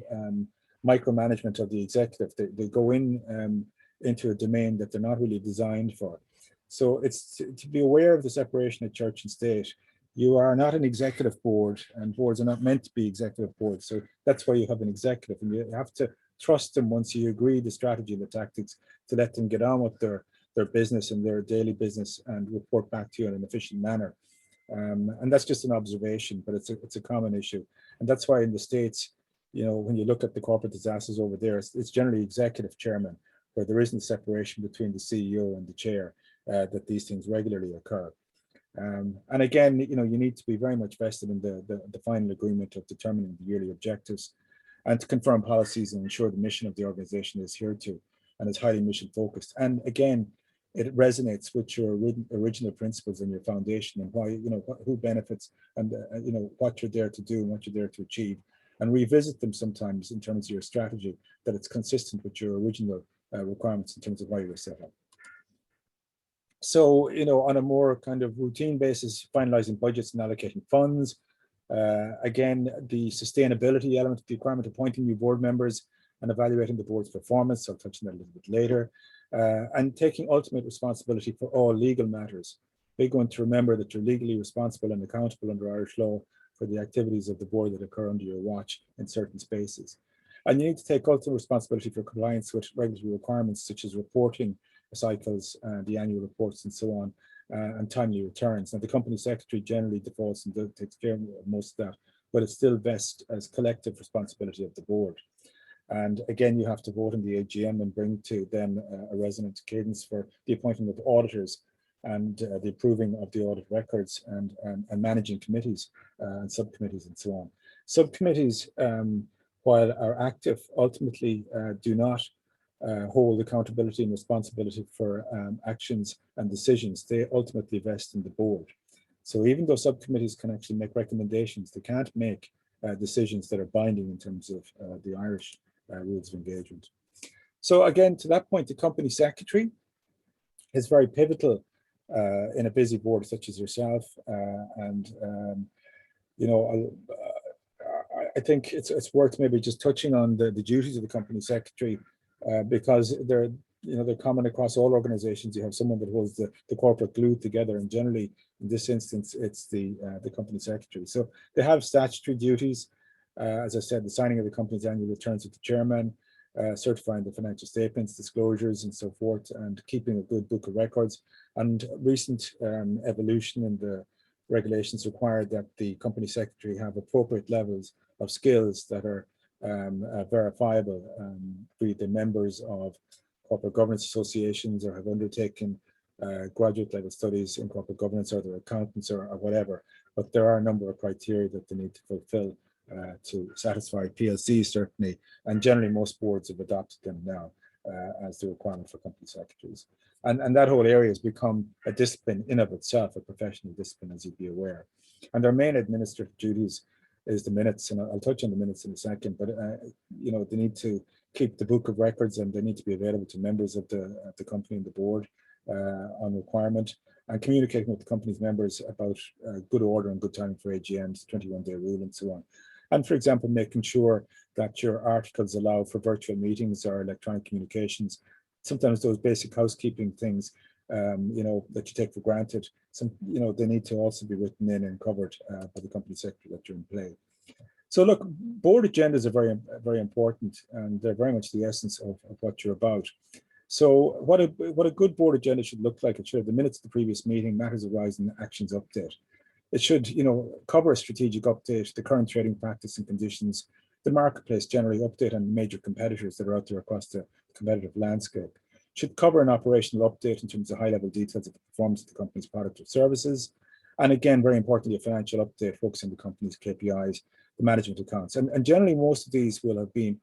micromanagement of the executive. They go into a domain that they're not really designed for. So it's to be aware of the separation of church and state. You are not an executive board, and boards are not meant to be executive boards. So that's why you have an executive, and you have to trust them once you agree the strategy and the tactics to let them get on with their business and their daily business and report back to you in an efficient manner. And that's just an observation, but it's a common issue. And that's why in the States, you know, when you look at the corporate disasters over there, it's generally executive chairman, where there isn't separation between the CEO and the chair, that these things regularly occur. And again, you know, you need to be very much vested in the final agreement of determining the yearly objectives and to confirm policies and ensure the mission of the organization is adhered to and is highly mission focused. And again, it resonates with your original principles and your foundation and why, you know, who benefits and, you know, what you're there to do and what you're there to achieve, and revisit them sometimes in terms of your strategy, that it's consistent with your original requirements in terms of why you were set up. So, you know, on a more kind of routine basis, finalizing budgets and allocating funds. Again, the sustainability element of the requirement, appointing new board members and evaluating the board's performance. I'll touch on that a little bit later. And taking ultimate responsibility for all legal matters. Big one to remember that you're legally responsible and accountable under Irish law for the activities of the board that occur under your watch in certain spaces. And you need to take ultimate responsibility for compliance with regulatory requirements such as reporting cycles, the annual reports and so on, and timely returns. Now, the company secretary generally defaults and takes care of most of that, but it still vests as collective responsibility of the board. And again, you have to vote in the AGM and bring to them a resonant cadence for the appointment of auditors and the approving of the audit records and managing committees and subcommittees and so on. Subcommittees, while are active, ultimately do not hold accountability and responsibility for actions and decisions. They ultimately vest in the board. So even though subcommittees can actually make recommendations, they can't make decisions that are binding in terms of the Irish rules of engagement. So again, to that point, the company secretary is very pivotal in a busy board such as yourself. You know, I think it's worth maybe just touching on the duties of the company secretary, because they're common across all organizations. You have someone that holds the corporate glue together, and generally in this instance it's the company secretary. So they have statutory duties, as I said, the signing of the company's annual returns with the chairman, certifying the financial statements, disclosures and so forth, and keeping a good book of records. And recent evolution in the regulations required that the company secretary have appropriate levels of skills that are verifiable, be they members of corporate governance associations or have undertaken graduate level studies in corporate governance, or they're accountants or whatever. But there are a number of criteria that they need to fulfill to satisfy PLC certainly, and generally most boards have adopted them now as the requirement for company secretaries. And that whole area has become a discipline in of itself, a professional discipline, as you'd be aware. And their main administrative duties is the minutes, and I'll touch on the minutes in a second, but you know, they need to keep the book of records, and they need to be available to members of the company and the board on requirement, and communicating with the company's members about good order and good timing for AGMs, 21-day rule and so on. And for example, making sure that your articles allow for virtual meetings or electronic communications. Sometimes those basic housekeeping things, you know, that you take for granted, you know, they need to also be written in and covered by the company secretary that you're in play. So look, board agendas are very, very important, and they're very much the essence of what you're about. So what a good board agenda should look like: it should have the minutes of the previous meeting, matters arising, actions update. It should, you know, cover a strategic update, the current trading practice and conditions, the marketplace generally, update on major competitors that are out there across the competitive landscape. It should cover an operational update in terms of high-level details of the performance of the company's product or services. And again, very importantly, a financial update focusing on the company's KPIs, the management accounts. And generally, most of these will have been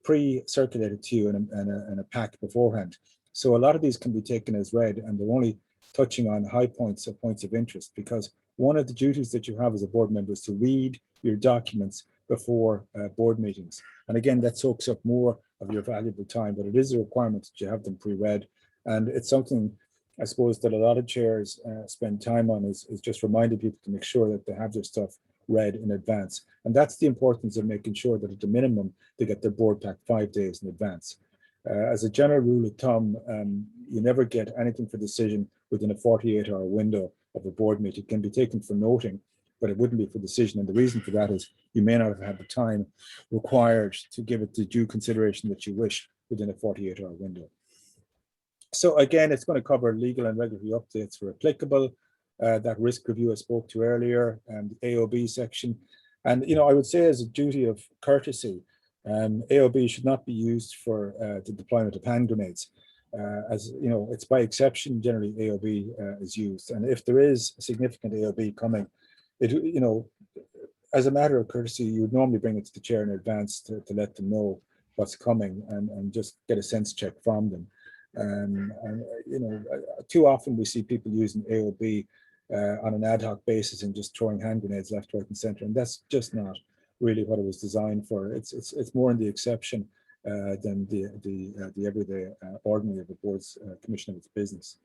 pre-circulated to you in a pack beforehand. So a lot of these can be taken as read, and they're only touching on high points or points of interest, because one of the duties that you have as a board member is to read your documents before board meetings. And again, that soaks up more of your valuable time, but it is a requirement that you have them pre-read. And it's something, I suppose, that a lot of chairs spend time on, is just reminding people to make sure that they have their stuff read in advance. And that's the importance of making sure that at the minimum, they get their board pack 5 days in advance. As a general rule of thumb, you never get anything for decision within a 48-hour window of a board meeting. It can be taken for noting, but it wouldn't be for decision. And the reason for that is you may not have had the time required to give it the due consideration that you wish within a 48-hour window. So again, it's going to cover legal and regulatory updates where applicable, that risk review I spoke to earlier, and the AOB section. And, you know, I would say as a duty of courtesy, AOB should not be used for the deployment of hand grenades. As you know, it's by exception generally AOB is used. And if there is a significant AOB coming, it, you know, as a matter of courtesy, you would normally bring it to the chair in advance to let them know what's coming and just get a sense check from them. And you know, too often we see people using AOB on an ad hoc basis and just throwing hand grenades left, right, and centre, and that's just not really what it was designed for. It's more in the exception than the everyday ordinary of a board's commission of its business.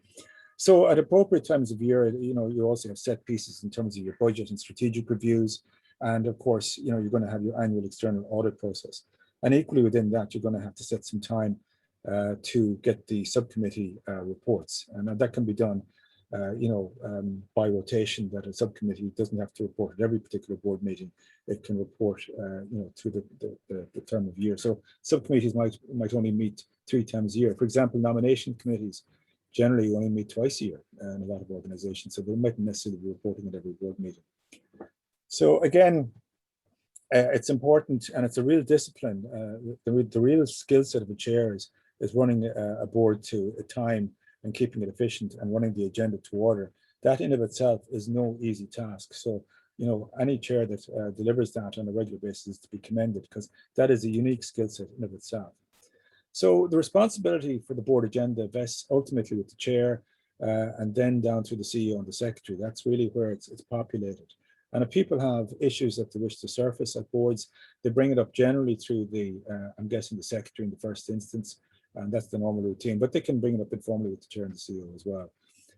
So at appropriate times of year, you know, you also have set pieces in terms of your budget and strategic reviews, and of course, you know, you're going to have your annual external audit process, and equally within that, you're going to have to set some time to get the subcommittee reports, and that can be done, you know, by rotation. That a subcommittee doesn't have to report at every particular board meeting; it can report, you know, through the term of year. So subcommittees might only meet 3 times a year. For example, nomination committees generally only meet twice a year in a lot of organisations, so they mightn't necessarily be reporting at every board meeting. So again, it's important, and it's a real discipline. The real skill set of a chair is running a board to a time and keeping it efficient and running the agenda to order. That in of itself is no easy task. So, you know, any chair that delivers that on a regular basis is to be commended, because that is a unique skill set in of itself. So the responsibility for the board agenda vests ultimately with the chair and then down to the CEO and the secretary. That's really where it's populated. And if people have issues that they wish to surface at boards, they bring it up generally through the, I'm guessing the secretary in the first instance, and that's the normal routine, but they can bring it up informally with the chair and the CEO as well.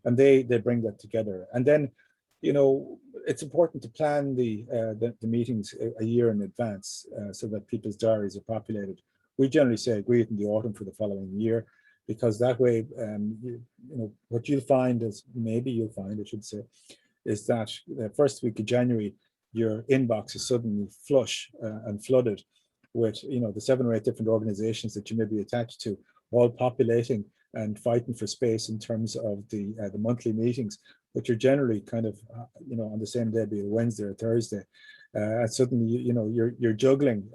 And they bring that together. And then, you know, it's important to plan the meetings a year in advance so that people's diaries are populated. We generally say agree it in the autumn for the following year, because that way, you know, what you'll find is, maybe you'll find, I should say, is that the first week of January, your inbox is suddenly flush and flooded with, you know, the 7 or 8 different organizations that you may be attached to, all populating and fighting for space in terms of the monthly meetings, which are generally kind of, you know, on the same day, be it Wednesday or Thursday. And suddenly, you know, you're juggling,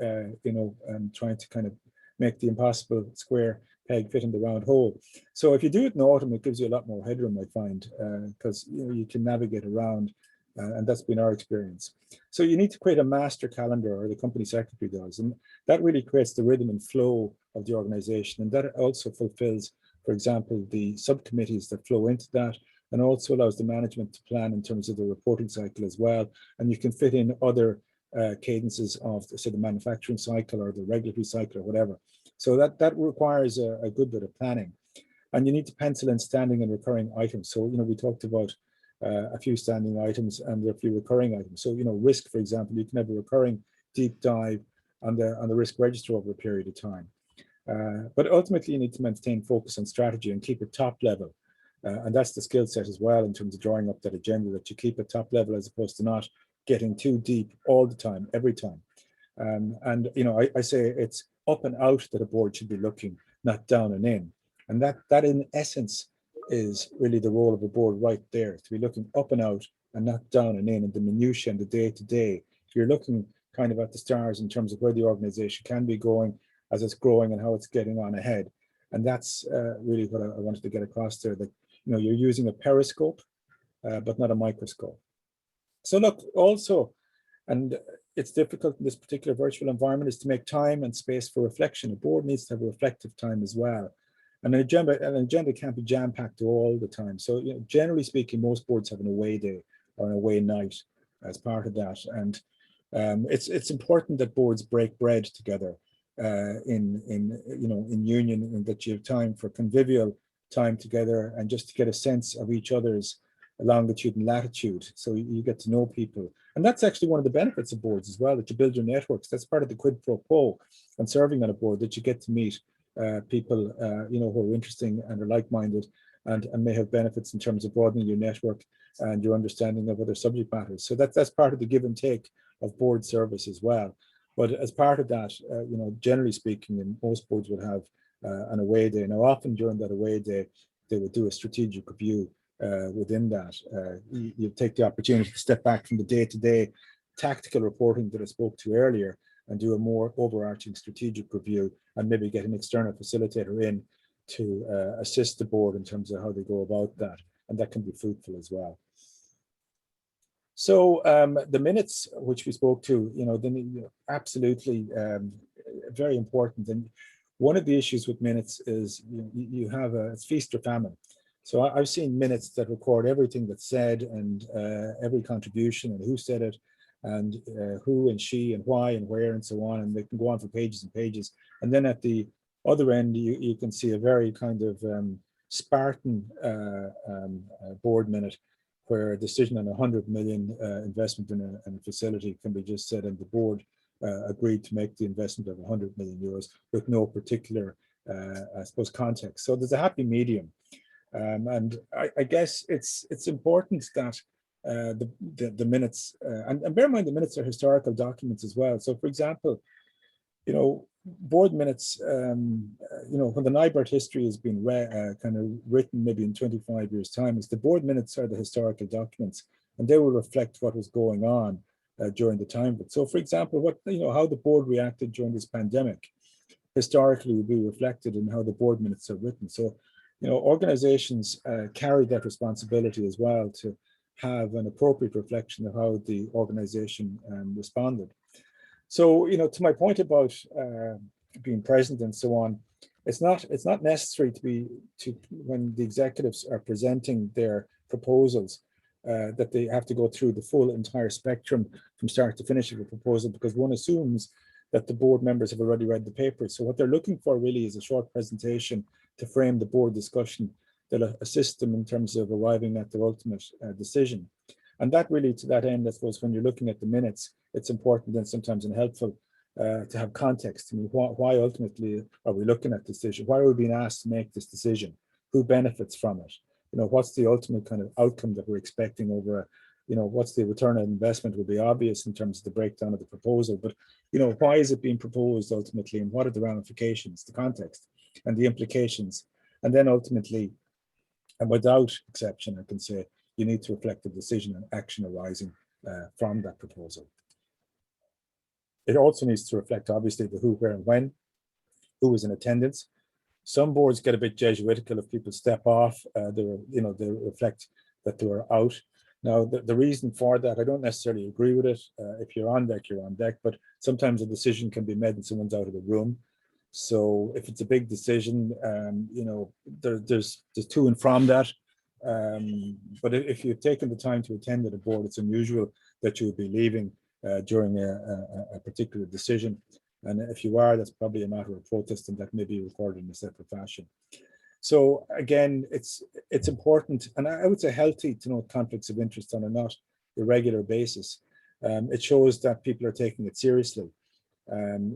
you know, and trying to kind of make the impossible square peg fit in the round hole. So if you do it in autumn, it gives you a lot more headroom, I find, because you know, you can navigate around, and that's been our experience. So you need to create a master calendar, or the company secretary does, and that really creates the rhythm and flow of the organization, and that also fulfills, for example, the subcommittees that flow into that, and also allows the management to plan in terms of the reporting cycle as well. And you can fit in other cadences of, say, the manufacturing cycle or the regulatory cycle or whatever. So that requires a good bit of planning. And you need to pencil in standing and recurring items. So, you know, we talked about a few standing items and a few recurring items. So, you know, risk, for example, you can have a recurring deep dive on the risk register over a period of time. But ultimately, you need to maintain focus on strategy and keep it top level. And that's the skill set as well in terms of drawing up that agenda, that you keep it top level as opposed to not getting too deep all the time, every time. And, you know, I say it's up and out that a board should be looking, not down and in. And that in essence is really the role of a board right there, to be looking up and out and not down and in the minutiae and the day to day. If you're looking kind of at the stars in terms of where the organization can be going as it's growing and how it's getting on ahead. And that's really what I wanted to get across there, that, you know, you're using a periscope, but not a microscope. So look, also, and it's difficult in this particular virtual environment, is to make time and space for reflection. A board needs to have a reflective time as well. And an agenda can't be jam-packed all the time. So, you know, generally speaking, most boards have an away day or an away night as part of that. And it's important that boards break bread together in union, and that you have time for convivial time together and just to get a sense of each other's longitude and latitude, so you get to know people. And that's actually one of the benefits of boards as well, that you build your networks. That's part of the quid pro quo and serving on a board, that you get to meet people you know, who are interesting and are like-minded, and may have benefits in terms of broadening your network and your understanding of other subject matters. So that's part of the give and take of board service as well. But as part of that, generally speaking, and most boards would have an away day. Now, often during that away day, they would do a strategic review within that. You take the opportunity to step back from the day-to-day tactical reporting that I spoke to earlier and do a more overarching strategic review, and maybe get an external facilitator in to assist the board in terms of how they go about that, and that can be fruitful as well. So the minutes which we spoke to, absolutely very important. And one of the issues with minutes is you have it's feast or famine. So I've seen minutes that record everything that's said and every contribution and who said it and who and she and why and where and so on, and they can go on for pages and pages. And then at the other end, you can see a very kind of Spartan board minute, where a decision on 100 million investment in a facility can be just said, and the board agreed to make the investment of 100 million euros with no particular, I suppose, context. So there's a happy medium. And I guess it's important that the minutes, and bear in mind the minutes are historical documents as well. So for example, board minutes, when the NIBRT history has been kind of written maybe in 25 years' time, is the board minutes are the historical documents, and they will reflect what was going on during the time. But so, for example, how the board reacted during this pandemic historically will be reflected in how the board minutes are written. So, organizations carry that responsibility as well to have an appropriate reflection of how the organization responded. So, to my point about being present and so on, it's not necessary when the executives are presenting their proposals that they have to go through the full entire spectrum from start to finish of a proposal, because one assumes that the board members have already read the paper. So what they're looking for really is a short presentation to frame the board discussion that'll assist them in terms of arriving at their ultimate decision. And that really, to that end, I suppose, when you're looking at the minutes, it's important and sometimes helpful to have context. I mean, why ultimately are we looking at this decision? Why are we being asked to make this decision? Who benefits from it? What's the ultimate kind of outcome that we're expecting over, what's the return on investment will be obvious in terms of the breakdown of the proposal. But, why is it being proposed ultimately, and what are the ramifications, the context and the implications? And then ultimately, and without exception, I can say, you need to reflect the decision and action arising from that proposal. It also needs to reflect, obviously, the who, where, and when, who was in attendance. Some boards get a bit Jesuitical if people step off. They reflect that they were out. Now, the reason for that, I don't necessarily agree with it. If you're on deck, you're on deck, but sometimes a decision can be made and someone's out of the room. So if it's a big decision, there's to and from that. But if you've taken the time to attend at a board, it's unusual that you would be leaving during a particular decision. And if you are, that's probably a matter of protest, and that may be recorded in a separate fashion. So again, it's important, and I would say healthy, to note conflicts of interest on a not irregular basis. It shows that people are taking it seriously.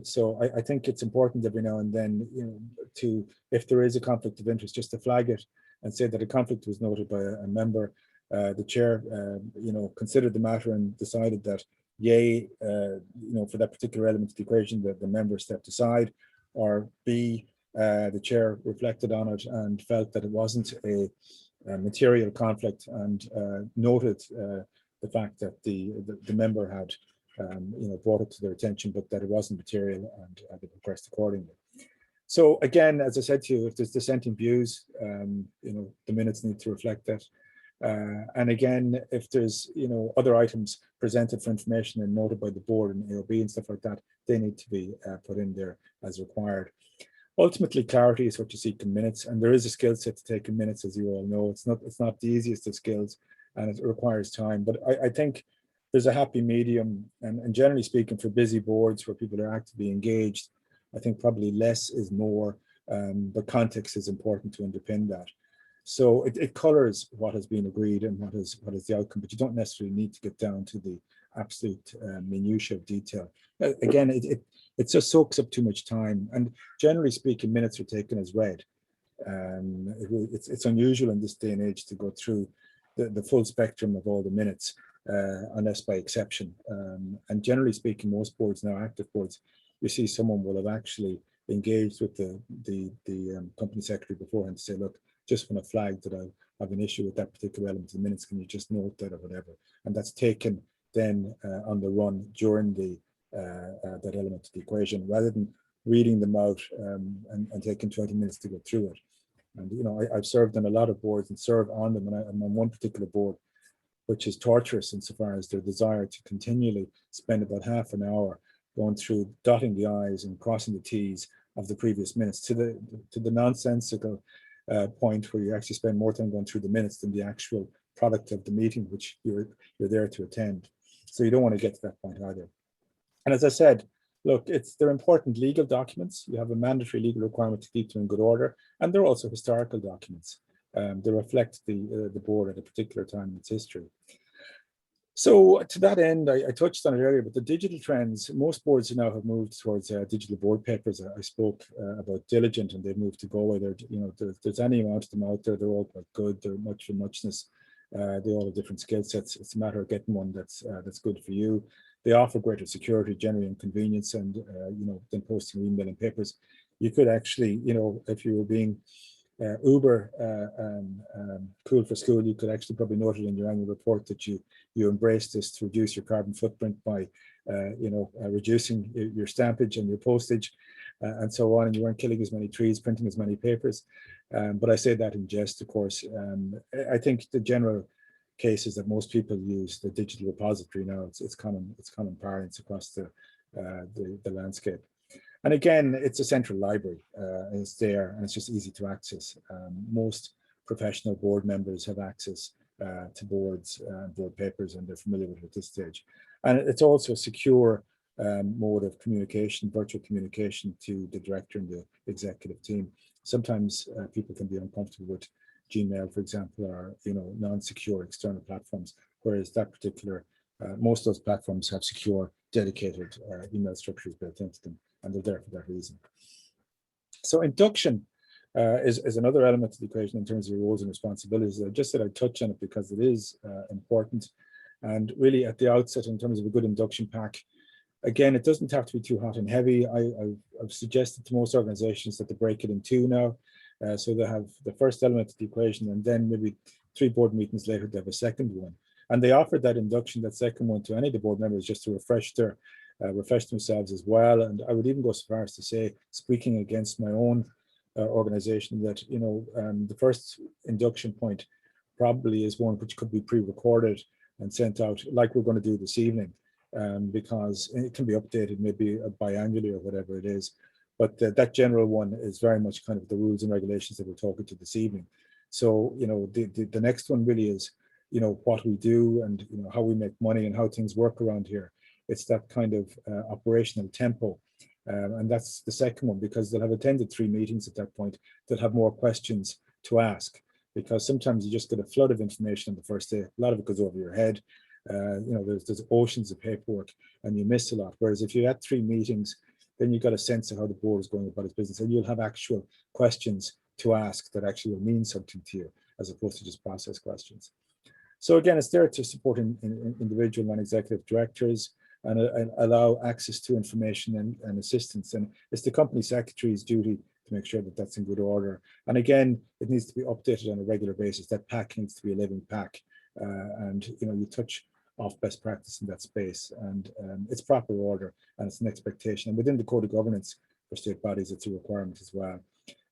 So I think it's important every now and then, if there is a conflict of interest, just to flag it and say that a conflict was noted by a member. The chair, considered the matter and decided that, yay, for that particular element of the equation, that the member stepped aside, or B, the chair reflected on it and felt that it wasn't a material conflict, and noted the fact that the member had brought it to their attention, but that it wasn't material, and they progressed accordingly. So again, as I said to you, if there's dissenting views, the minutes need to reflect that. And again, if there's other items presented for information and noted by the board and AOB and stuff like that, they need to be put in there as required. Ultimately, clarity is what you seek in minutes, and there is a skill set to take in minutes, as you all know. It's not the easiest of skills, and it requires time. But I think there's a happy medium, and generally speaking, for busy boards where people are actively engaged, I think probably less is more, but context is important to underpin that. So it colors what has been agreed and what is the outcome, but you don't necessarily need to get down to the absolute minutiae of detail. Again, it just soaks up too much time, and generally speaking, minutes are taken as read. It's unusual in this day and age to go through the full spectrum of all the minutes, unless by exception. And generally speaking, most boards now, active boards, you see someone will have actually engaged with the company secretary beforehand to say, look, just want to flag that I have an issue with that particular element of the minutes. Can you just note that or whatever? And that's taken then on the run during that element of the equation, rather than reading them out and taking 20 minutes to go through it. And you know, I've served on a lot of boards and serve on them, and I'm on one particular board which is torturous insofar as their desire to continually spend about half an hour going through dotting the I's and crossing the T's of the previous minutes to the nonsensical point where you actually spend more time going through the minutes than the actual product of the meeting which you're there to attend. So you don't want to get to that point either. And as I said, look, they're important legal documents. You have a mandatory legal requirement to keep them in good order, and they're also historical documents. They reflect the board at a particular time in its history. So to that end, I touched on it earlier, but the digital trends, most boards now have moved towards digital board papers. I spoke about Diligent, and they've moved to Galway. There's any amount of them out there. They're all quite good. They're much for muchness. They all have different skill sets. It's a matter of getting one that's good for you. They offer greater security, generally, and convenience, and than posting email and papers. You could actually, if you were being uber cool for school, you could actually probably note it in your annual report that you embrace this to reduce your carbon footprint by reducing your stampage and your postage and so on, and you weren't killing as many trees, printing as many papers. But I say that in jest, of course. I think the general case is that most people use the digital repository now. It's common parlance across the landscape. And again, it's a central library. It's there, and it's just easy to access. Most professional board members have access to boards and board papers, and they're familiar with it at this stage. And it's also a secure mode of communication, virtual communication to the director and the executive team. Sometimes people can be uncomfortable with Gmail, for example, or non-secure external platforms, whereas that particular, most of those platforms have secure, dedicated email structures built into them, and they're there for that reason. So induction is another element of the equation in terms of your roles and responsibilities. I just said I'd touch on it because it is important. And really at the outset, in terms of a good induction pack, again, it doesn't have to be too hot and heavy. I've suggested to most organizations that they break it in two now. So they have the first element of the equation, and then maybe 3 board meetings later, they have a second one. And they offered that induction, that second one, to any of the board members just to refresh themselves as well. And I would even go so far as to say, speaking against my own organization, that the first induction point probably is one which could be pre-recorded and sent out like we're going to do this evening, because it can be updated maybe biannually or whatever it is. But that general one is very much kind of the rules and regulations that we're talking to this evening. So the next one really is what we do and how we make money and how things work around here. It's that kind of operational tempo. And that's the second one, because they'll have attended 3 meetings at that point. They'll have more questions to ask, because sometimes you just get a flood of information on the first day. A lot of it goes over your head. There's oceans of paperwork and you miss a lot. Whereas if you had 3 meetings, then you got a sense of how the board is going about its business, and you'll have actual questions to ask that actually will mean something to you, as opposed to just process questions. So again, it's there to support individual and executive directors and allow access to information and assistance. And it's the company secretary's duty to make sure that that's in good order. And again, it needs to be updated on a regular basis. That pack needs to be a living pack. And you touch off best practice in that space, and it's proper order, and it's an expectation. And within the code of governance for state bodies, it's a requirement as well.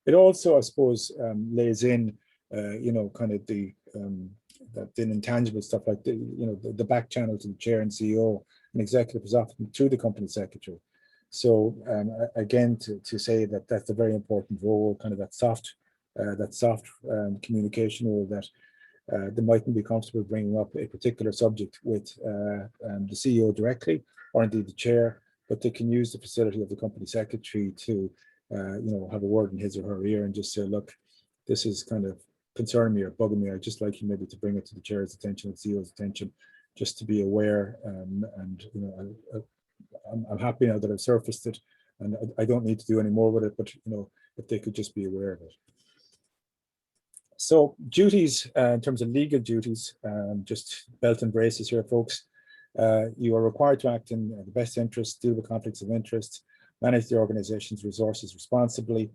It also, I suppose, lays in, kind of the intangible stuff like the back channel to the chair and CEO and executive is often through the company secretary. So again, to say that that's a very important role, kind of that soft communication role that they mightn't be comfortable bringing up a particular subject with the CEO directly, or indeed the chair, but they can use the facility of the company secretary to have a word in his or her ear and just say, look, this is kind of concerning me or bugging me. I'd just like you maybe to bring it to the chair's attention, the CEO's attention, just to be aware. I'm happy now that I've surfaced it, and I don't need to do any more with it, but if they could just be aware of it.
So duties, in terms of legal duties, just belt and braces here, folks. You are required to act in the best interest, deal with conflicts of interest, manage the organization's resources responsibly,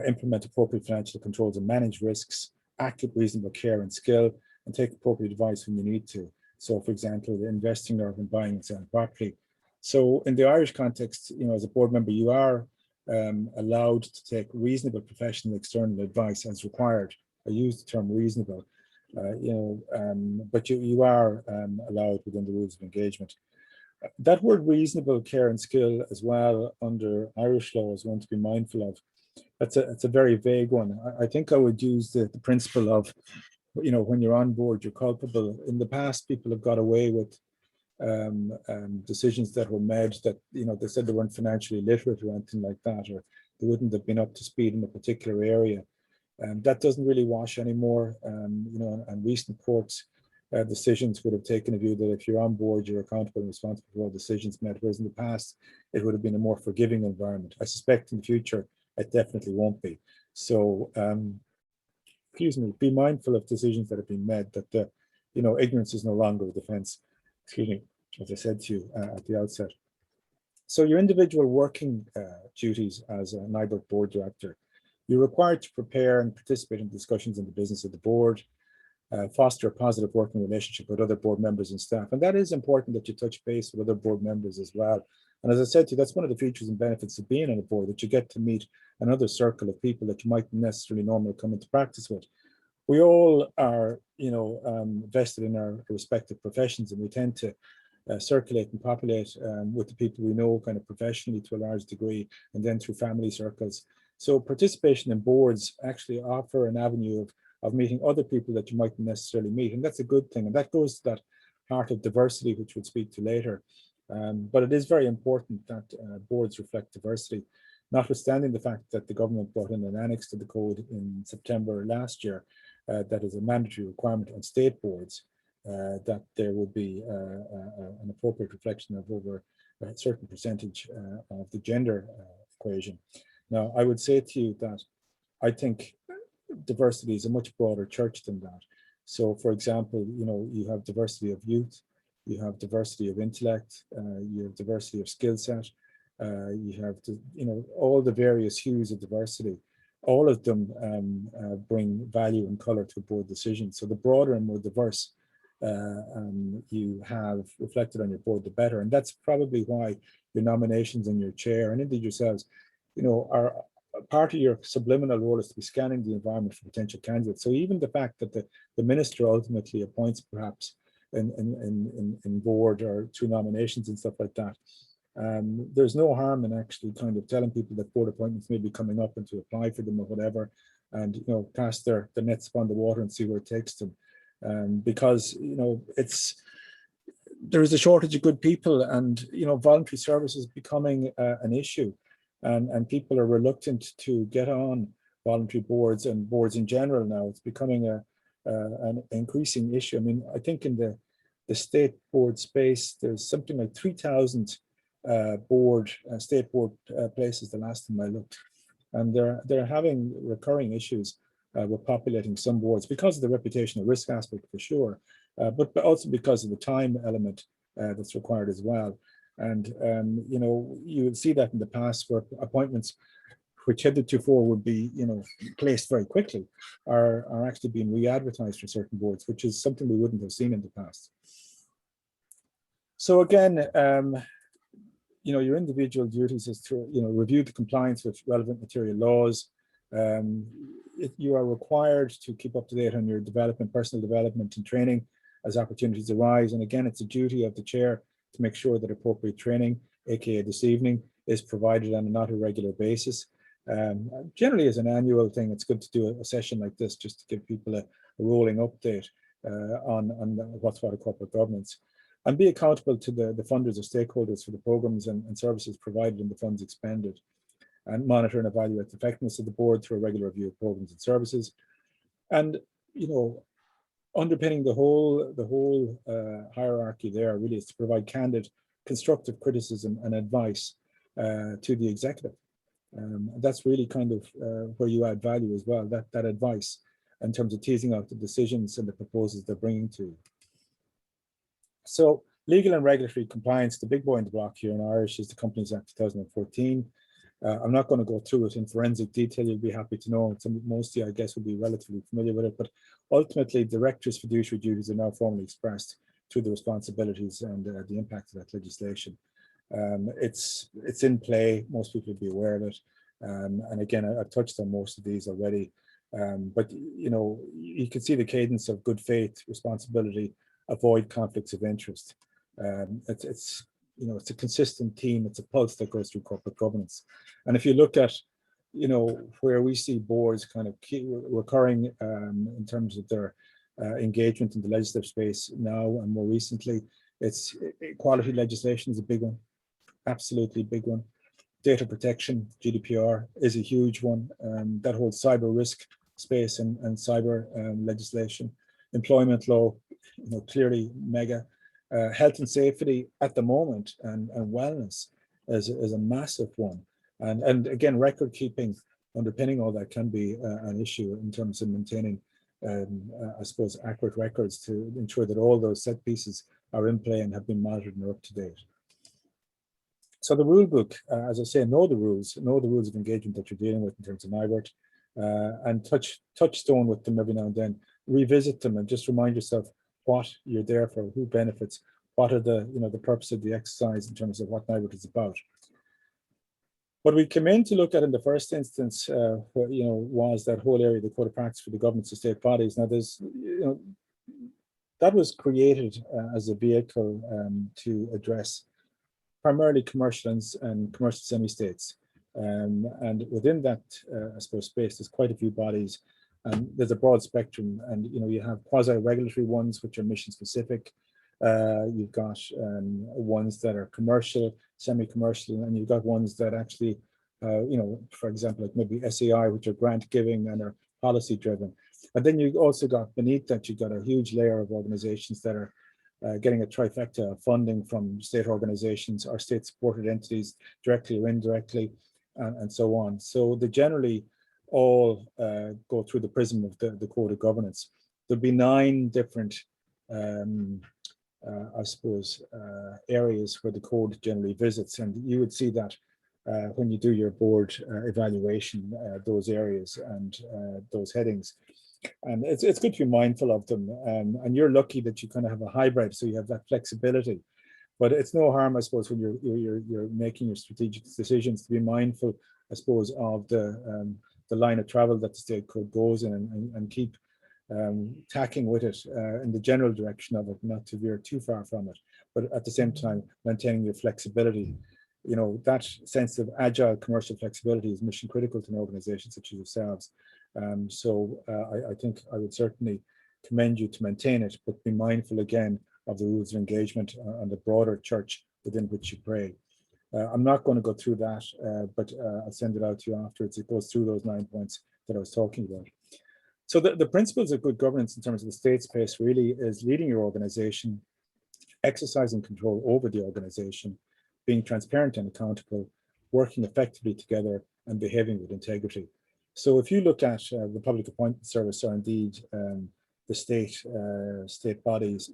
implement appropriate financial controls and manage risks, act with reasonable care and skill, and take appropriate advice when you need to. So, for example, investing or when buying and selling property. So in the Irish context, as a board member, you are allowed to take reasonable professional external advice as required. I use the term reasonable, but you are allowed within the rules of engagement. That word reasonable care and skill as well under Irish law is one to be mindful of. It's a very vague one. I think I would use the principle of, when you're on board, you're culpable. In the past, people have got away with decisions that were made that, they said they weren't financially literate or anything like that, or they wouldn't have been up to speed in a particular area. That doesn't really wash anymore. And recent courts decisions would have taken a view that if you're on board, you're accountable and responsible for all decisions made, whereas in the past, it would have been a more forgiving environment. I suspect in the future, it definitely won't be. So, be mindful of decisions that have been made, that, ignorance is no longer a defense, as I said to you at the outset. So your individual working duties as a NIBRT board director, you're required to prepare and participate in discussions on the business of the board, foster a positive working relationship with other board members and staff. And that is important, that you touch base with other board members as well. And as I said to you, that's one of the features and benefits of being on a board, that you get to meet another circle of people that you might necessarily normally come into practice with. We all are, vested in our respective professions, and we tend to circulate and populate with the people we know kind of professionally to a large degree, and then through family circles. So participation in boards actually offer an avenue of meeting other people that you mightn't necessarily meet. And that's a good thing. And that goes to that heart of diversity, which we'll speak to later. But it is very important that boards reflect diversity, notwithstanding the fact that the government brought in an annex to the code in September last year that is a mandatory requirement on state boards that there would be an appropriate reflection of over a certain percentage of the gender equation. Now, I would say to you that I think diversity is a much broader church than that. So, for example, you have diversity of youth, you have diversity of intellect, you have diversity of skill set, you have, all the various hues of diversity. All of them bring value and color to a board decision. So the broader and more diverse you have reflected on your board, the better. And that's probably why your nominations and your chair, and indeed yourselves, are part of your subliminal role is to be scanning the environment for potential candidates. So even the fact that the minister ultimately appoints perhaps in board or through nominations and stuff like that, there's no harm in actually kind of telling people that board appointments may be coming up and to apply for them or whatever, and cast their nets upon the water and see where it takes them, because there is a shortage of good people, and voluntary service is becoming an issue, and people are reluctant to get on voluntary boards and boards in general now. It's becoming an increasing issue. I mean, I think in the state board space, there's something like 3,000 state board places the last time I looked, and they're having recurring issues with populating some boards because of the reputational risk aspect for sure, but also because of the time element that's required as well. And you would see that in the past where appointments which hitherto would be placed very quickly are actually being re-advertised for certain boards, which is something we wouldn't have seen in the past. So again, your individual duties is to review the compliance with relevant material laws. You are required to keep up to date on your personal development and training as opportunities arise. And again, it's a duty of the chair to make sure that appropriate training, aka this evening, is provided on a not irregular basis. Generally, as an annual thing, it's good to do a session like this just to give people a rolling update on what's what of corporate governance, and be accountable to the funders or stakeholders for the programs and services provided and the funds expended, and monitor and evaluate the effectiveness of the board through a regular review of programs and services. And underpinning the whole hierarchy there really is to provide candid, constructive criticism and advice to the executive. That's really kind of where you add value as well, that advice. in terms of teasing out the decisions and the proposals they're bringing to you. So legal and regulatory compliance, the big boy in the block here in Irish is the Companies Act 2014. I'm not going to go through it in forensic detail. You'll be happy to know. Mostly, I guess, will be relatively familiar with it. But ultimately, directors' fiduciary duties are now formally expressed through the responsibilities and the impact of that legislation. It's in play. Most people will be aware of it. And again, I've touched on most of these already. But you know, you can see the cadence of good faith, responsibility, avoid conflicts of interest. It's you know, it's a consistent theme. It's a pulse that goes through corporate governance. And if you look at, you know, where we see boards kind of recurring in terms of their engagement in the legislative space now and more recently, it's equality legislation is a big one, absolutely big one. Data protection, GDPR, is a huge one. That whole cyber risk space and cyber legislation. Employment law, you know, clearly mega. Health and safety at the moment and wellness is a massive one. And again, record keeping underpinning all that can be an issue in terms of maintaining, I suppose, accurate records to ensure that all those set pieces are in play and have been monitored and are up to date. So the rule book, as I say, know the rules of engagement that you're dealing with in terms of NIBRT, and touchstone with them every now and then, revisit them and just remind yourself what you're there for, who benefits, what are the, you know, the purpose of the exercise in terms of what NIBRT is about. What we came in to look at in the first instance, you know, was that whole area, the code of practice for the governance of state bodies. Now, there's, you know, that was created as a vehicle to address primarily commercial and commercial semi-states. And within that, I suppose, space, there's quite a few bodies, and there's a broad spectrum. And you know, you have quasi-regulatory ones which are mission-specific. You've got ones that are commercial, semi-commercial, and you've got ones that actually, you know, for example, like maybe SEI, which are grant-giving and are policy-driven. And then you've also got beneath that, you've got a huge layer of organizations that are getting a trifecta of funding from state organizations or state-supported entities, directly or indirectly, and so on. So they generally all go through the prism of the code of governance. There'll be 9 different, I suppose, areas where the code generally visits, and you would see that when you do your board evaluation, those areas and those headings. And it's good to be mindful of them. And you're lucky that you kind of have a hybrid, so you have that flexibility. But it's no harm, I suppose, when you're making your strategic decisions, to be mindful, I suppose, of the line of travel that the state code goes in, and keep tacking with it in the general direction of it, not to veer too far from it, but at the same time maintaining your flexibility. You know, that sense of agile commercial flexibility is mission critical to an organization such as yourselves. So I think I would certainly commend you to maintain it, but be mindful again of the rules of engagement and the broader church within which you pray. I'm not going to go through that, but I'll send it out to you afterwards. It goes through those 9 points that I was talking about. So the principles of good governance in terms of the state space really is leading your organization, exercising control over the organization, being transparent and accountable, working effectively together, and behaving with integrity. So if you look at the Public Appointment Service, or indeed the state bodies,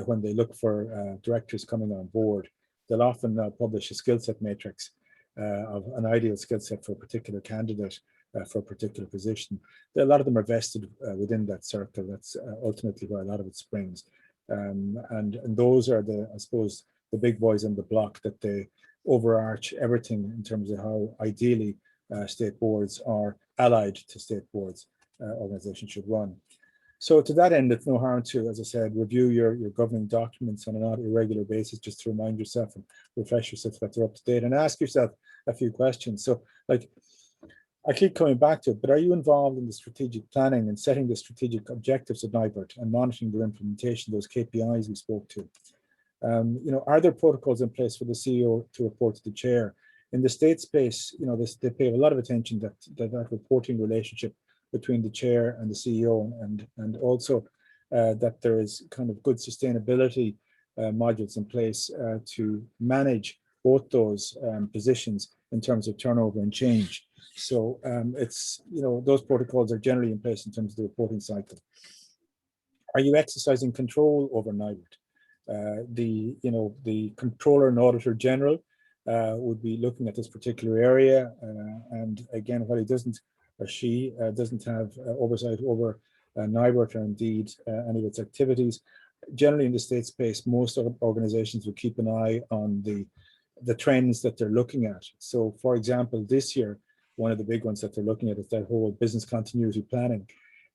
when they look for directors coming on board, they'll often publish a skill set matrix of an ideal skill set for a particular candidate for a particular position. A lot of them are vested within that circle. That's ultimately where a lot of it springs. And those are the, I suppose, the big boys in the block, that they overarch everything in terms of how ideally state boards are allied to state boards organizations should run. So to that end, it's no harm to, as I said, review your governing documents on a not irregular basis, just to remind yourself and refresh yourself that they're up to date, and ask yourself a few questions. So, like, I keep coming back to it, but are you involved in the strategic planning and setting the strategic objectives of NIBRT and monitoring their implementation, those KPIs we spoke to? You know, are there protocols in place for the CEO to report to the chair? In the state space, you know, they pay a lot of attention that reporting relationship between the chair and the CEO, and also that there is kind of good sustainability modules in place to manage both those positions in terms of turnover and change. So it's, those protocols are generally in place in terms of the reporting cycle. Are you exercising control over NIBRT? The controller and auditor general would be looking at this particular area, and again, while he doesn't, or she doesn't have oversight over NIBRT or indeed any of its activities, generally in the state space, most organizations will keep an eye on the trends that they're looking at. So for example, this year, one of the big ones that they're looking at is that whole business continuity planning,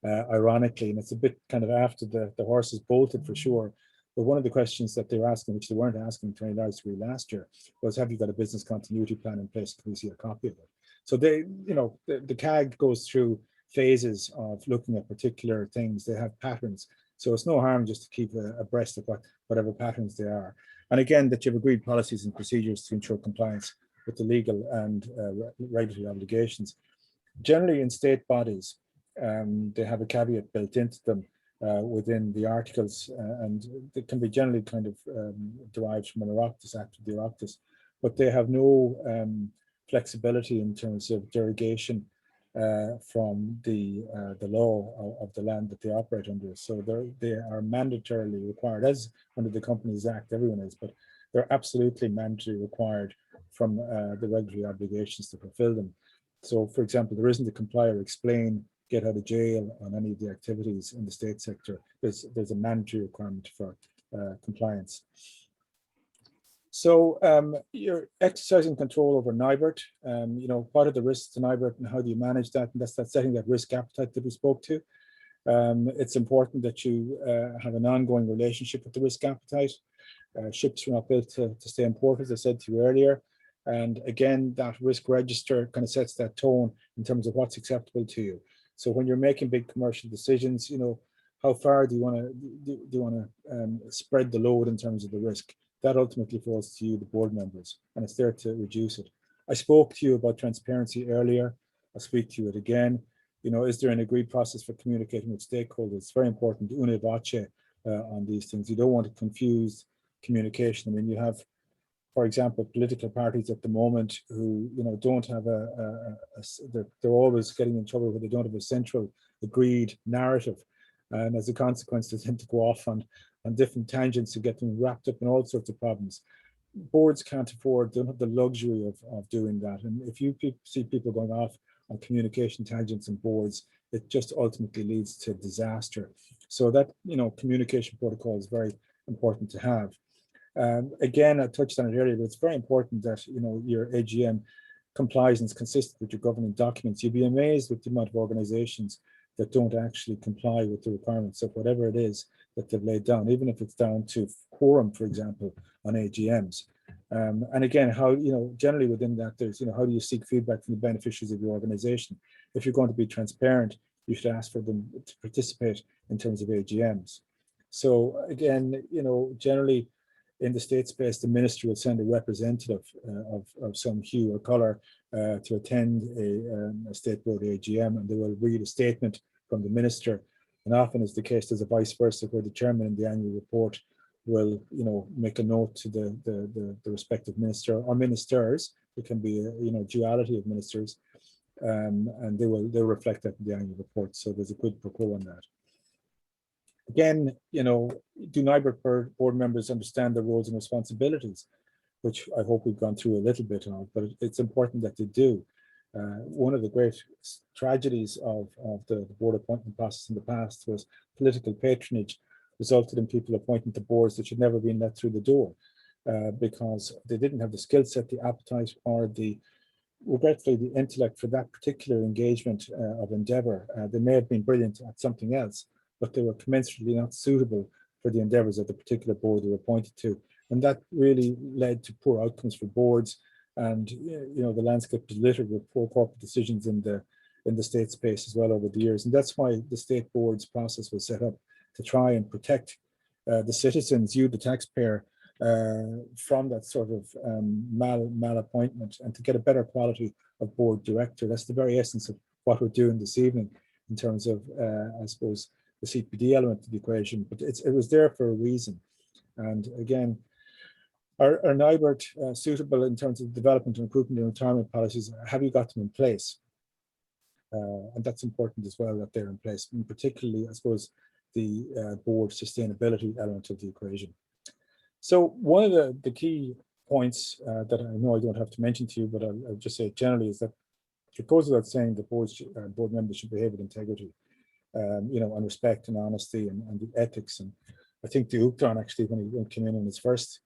ironically, and it's a bit kind of after the horse is bolted for sure. But one of the questions that they're asking, which they weren't asking 20 degree last year, was, have you got a business continuity plan in place? Can we see a copy of it? So they, the CAG goes through phases of looking at particular things. They have patterns. So it's no harm just to keep abreast of whatever patterns they are. And again, that you've agreed policies and procedures to ensure compliance with the legal and regulatory obligations. Generally in state bodies, they have a caveat built into them within the articles, and it can be generally kind of derived from an Oireachtas Act of the Oireachtas, but they have no flexibility in terms of derogation from the law of the land that they operate under. So they are mandatorily required, as under the Companies Act, everyone is, but they're absolutely mandatorily required from the regulatory obligations to fulfill them. So, for example, there isn't a comply or explain, get out of jail on any of the activities in the state sector. There's a mandatory requirement for compliance. So you're exercising control over NIBRT. What are the risks to NIBRT and how do you manage that? And that's that setting that risk appetite that we spoke to. It's important that you have an ongoing relationship with the risk appetite. Ships are not built to stay in port, as I said to you earlier. And again, that risk register kind of sets that tone in terms of what's acceptable to you. So when you're making big commercial decisions, how far do you want to spread the load in terms of the risk? That ultimately falls to you, the board members, and it's there to reduce it. I spoke to you about transparency earlier. I'll speak to you again. Is there an agreed process for communicating with stakeholders? It's very important, una voce, on these things. You don't want to confuse communication. I mean, you have, for example, political parties at the moment who, don't have they're always getting in trouble when they don't have a central agreed narrative. And as a consequence, they tend to go off on different tangents to get them wrapped up in all sorts of problems. Boards can't afford, don't have the luxury of doing that. And if you see people going off on communication tangents and boards, it just ultimately leads to disaster. So that, communication protocol is very important to have. Again, I touched on it earlier, but it's very important that, your AGM complies and is consistent with your governing documents. You'd be amazed with the amount of organizations that don't actually comply with the requirements of whatever it is that they've laid down, even if it's down to quorum, for example, on AGMs. And again, how, generally within that, there's, how do you seek feedback from the beneficiaries of your organization? If you're going to be transparent, you should ask for them to participate in terms of AGMs. So again, generally in the state space, the minister will send a representative of some hue or color to attend a state board AGM, and they will read a statement from the minister. And often is the case, there's a vice versa, where the chairman in the annual report will, make a note to the respective minister or ministers. It can be a duality of ministers, and they'll reflect that in the annual report. So there's a quid pro quo on that. Again, do NIBRT board members understand their roles and responsibilities, which I hope we've gone through a little bit of, but it's important that they do. One of the great tragedies of the board appointment process in the past was political patronage resulted in people appointing to boards that should never been let through the door because they didn't have the skill set, the appetite, or regretfully, the intellect for that particular engagement of endeavour. They may have been brilliant at something else, but they were commensurately not suitable for the endeavours of the particular board they were appointed to. And that really led to poor outcomes for boards. And the landscape is littered with poor corporate decisions in the state space as well over the years. And that's why the state boards process was set up, to try and protect the citizens, you, the taxpayer, from that sort of mal-appointment, and to get a better quality of board director. That's the very essence of what we're doing this evening in terms of, I suppose, the CPD element of the equation. But it was there for a reason. And again, are NIBRT suitable in terms of development and recruitment and retirement policies? Have you got them in place? And that's important as well that they're in place, and particularly, I suppose, the board sustainability element of the equation. So one of the key points that I know I don't have to mention to you, but I'll just say it generally, is that it goes without saying that board members should behave with integrity, and respect and honesty and the ethics. And I think the Uachtaráin, actually, when he came in his first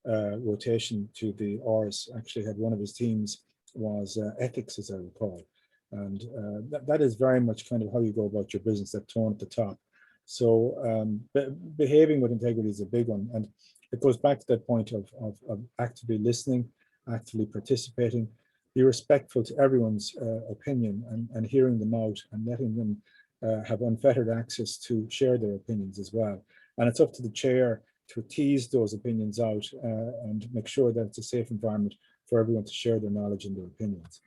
rotation to the Rs, actually had one of his themes was ethics, as I recall. And that is very much kind of how you go about your business, that tone at the top. So behaving with integrity is a big one. And it goes back to that point of actively listening, actively participating, be respectful to everyone's opinion and hearing them out and letting them have unfettered access to share their opinions as well. And it's up to the chair to tease those opinions out and make sure that it's a safe environment for everyone to share their knowledge and their opinions.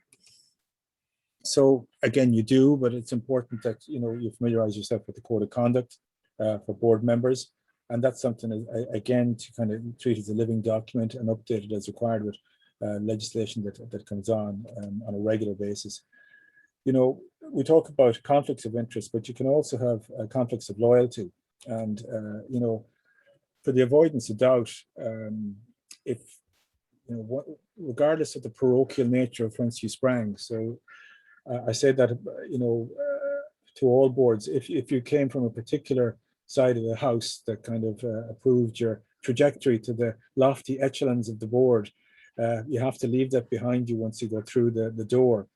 So again, you do, but it's important that you familiarize yourself with the code of conduct for board members, and that's something again to kind of treat as a living document and update it as required with legislation that comes on a regular basis. We talk about conflicts of interest, but you can also have conflicts of loyalty, and for the avoidance of doubt, if regardless of the parochial nature of whence you sprang. So I say that, to all boards, if you came from a particular side of the house that kind of approved your trajectory to the lofty echelons of the board, you have to leave that behind you once you go through the door.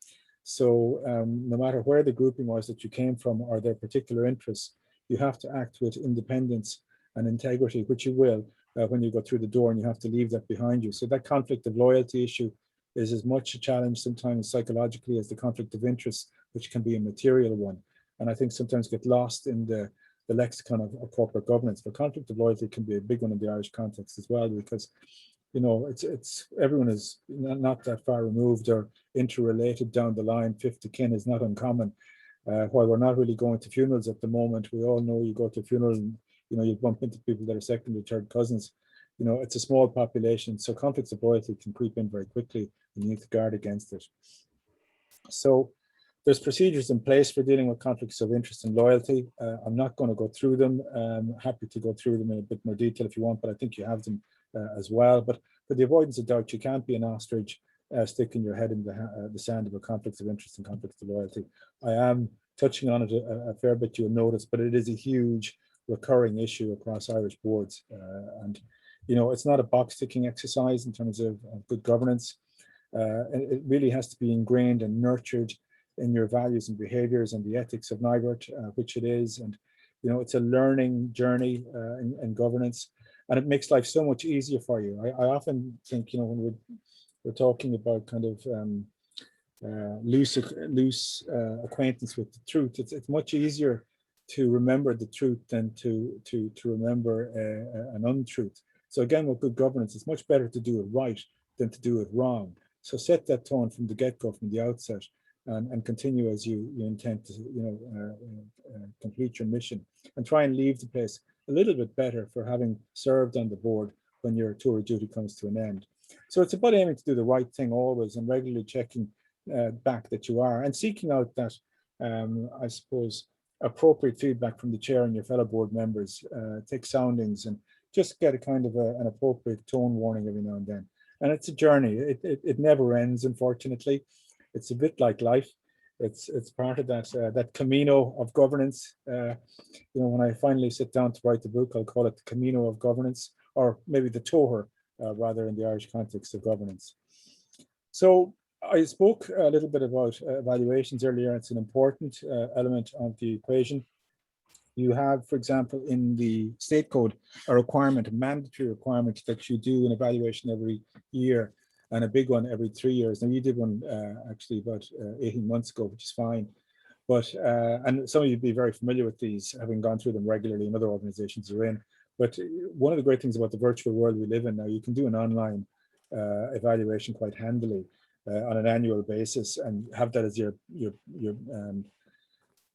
So no matter where the grouping was that you came from or their particular interests, you have to act with independence and integrity, which you will when you go through the door, and you have to leave that behind you. So that conflict of loyalty issue is as much a challenge sometimes psychologically as the conflict of interest, which can be a material one. And I think sometimes get lost in the lexicon of corporate governance. But conflict of loyalty can be a big one in the Irish context as well, because it's everyone is not that far removed or interrelated down the line. Fifth of kin is not uncommon. While we're not really going to funerals at the moment, we all know you go to a funeral and you bump into people that are second or third cousins. It's a small population, so conflicts of loyalty can creep in very quickly, and you need to guard against it. So there's procedures in place for dealing with conflicts of interest and loyalty. I'm not going to go through them. I'm happy to go through them in a bit more detail if you want, but I think you have them as well. But for the avoidance of doubt, you can't be an ostrich sticking your head in the sand about conflicts of interest and conflicts of loyalty. I am touching on it a fair bit, you'll notice, but it is a huge recurring issue across Irish boards. And it's not a box ticking exercise in terms of good governance. It really has to be ingrained and nurtured in your values and behaviors and the ethics of NIBRT, which it is. And, it's a learning journey in governance, and it makes life so much easier for you. I often think, when we're talking about kind of loose acquaintance with the truth, it's much easier to remember the truth than to remember an untruth. So again, with good governance, it's much better to do it right than to do it wrong. So set that tone from the get-go, from the outset, and continue as you intend to complete your mission, and try and leave the place a little bit better for having served on the board when your tour of duty comes to an end. So it's about aiming to do the right thing always, and regularly checking back that you are, and seeking out that, I suppose, appropriate feedback from the chair and your fellow board members. Take soundings and just get a kind of an appropriate tone warning every now and then. And it's a journey. It never ends, unfortunately. It's a bit like life. It's part of that Camino of governance. When I finally sit down to write the book, I'll call it the Camino of governance, or maybe the Tour, rather, in the Irish context of governance. So I spoke a little bit about evaluations earlier. It's an important element of the equation. You have, for example, in the state code, a mandatory requirement that you do an evaluation every year, and a big one every 3 years. Now, you did one actually about 18 months ago, which is fine. But, and some of you would be very familiar with these, having gone through them regularly, and other organizations are in. But one of the great things about the virtual world we live in now, you can do an online evaluation quite handily on an annual basis, and have that as your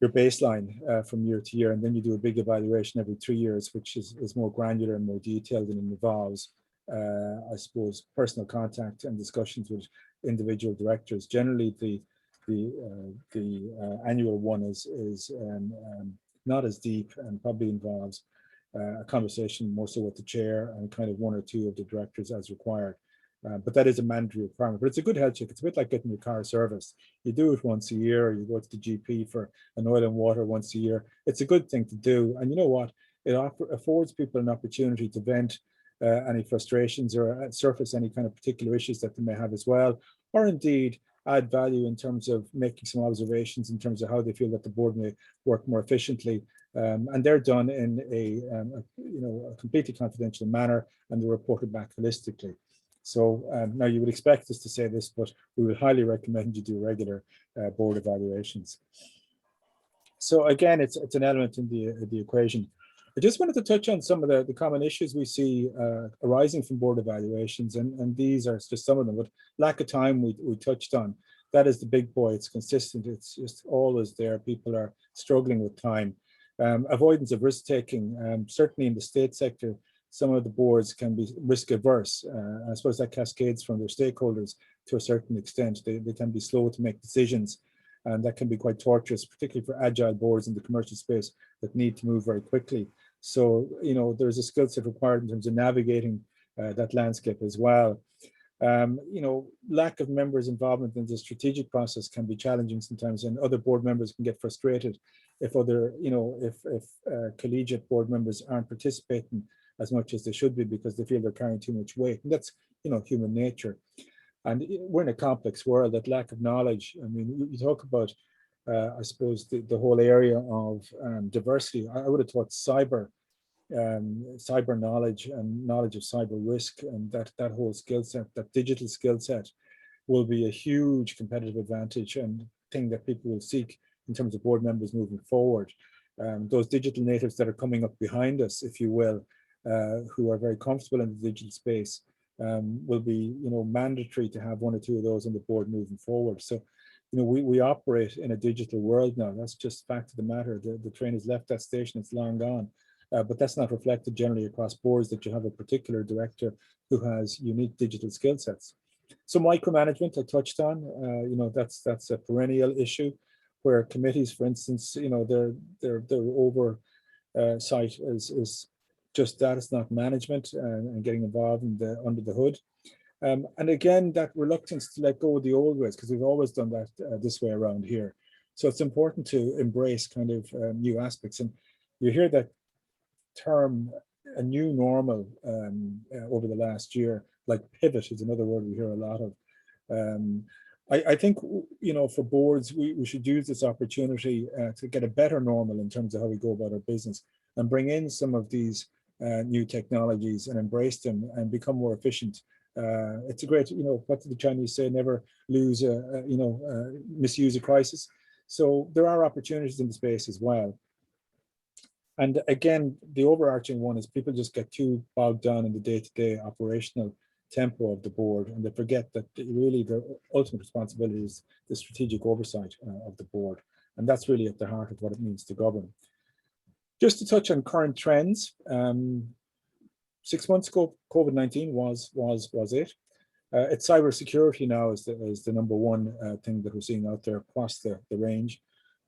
baseline from year to year. And then you do a big evaluation every 3 years, which is more granular and more detailed, and involves, I suppose, personal contact and discussions with individual directors. Generally, the annual one is not as deep and probably involves a conversation more so with the chair and kind of one or two of the directors as required. But that is a mandatory requirement. But it's a good health check. It's a bit like getting your car serviced. You do it once a year, or you go to the GP for an oil and water once a year. It's a good thing to do. And you know what? It affords people an opportunity to vent any frustrations or surface any kind of particular issues that they may have as well, or indeed add value in terms of making some observations in terms of how they feel that the board may work more efficiently. And they're done in a completely confidential manner, and they're reported back holistically. So now you would expect us to say this, but we would highly recommend you do regular board evaluations. So again, it's an element in the equation. I just wanted to touch on some of the common issues we see arising from board evaluations, and these are just some of them. But lack of time we touched on. That is the big boy. It's consistent. It's just always there. People are struggling with time. Avoidance of risk taking. Certainly in the state sector, some of the boards can be risk averse. I suppose that cascades from their stakeholders to a certain extent. They can be slow to make decisions, and that can be quite torturous, particularly for agile boards in the commercial space that need to move very quickly. So, you know, there's a skill set required in terms of navigating that landscape as well. You know, lack of members' involvement in the strategic process can be challenging sometimes, and other board members can get frustrated if collegiate board members aren't participating as much as they should be because they feel they're carrying too much weight. And that's, you know, human nature. And we're in a complex world. That lack of knowledge, I mean, you talk about, I suppose, the whole area of diversity. I would have thought cyber knowledge and knowledge of cyber risk, and that whole skill set, that digital skill set, will be a huge competitive advantage and thing that people will seek in terms of board members moving forward. Those digital natives that are coming up behind us, if you will, who are very comfortable in the digital space, will be, you know, mandatory to have one or two of those on the board moving forward. So, you know, we operate in a digital world now. That's just fact of the matter. The train has left that station. It's long gone. But that's not reflected generally across boards, that you have a particular director who has unique digital skill sets. So micromanagement I touched on, you know, that's a perennial issue where committees, for instance, you know, their oversight is just that. It's not management and getting involved in under the hood. And again, that reluctance to let go of the old ways, because we've always done that this way around here. So it's important to embrace kind of new aspects. And you hear that term, a new normal, over the last year, like pivot is another word we hear a lot of. I think, you know, for boards, we should use this opportunity to get a better normal in terms of how we go about our business and bring in some of these new technologies and embrace them and become more efficient. It's a great, you know, what do the Chinese say? Never lose, misuse a crisis. So there are opportunities in the space as well. And again, the overarching one is people just get too bogged down in the day-to-day operational tempo of the board, and they forget that really the ultimate responsibility is the strategic oversight of the board. And that's really at the heart of what it means to govern. Just to touch on current trends, 6 months ago, COVID-19 was it. It's cybersecurity now is the number one thing that we're seeing out there across the range.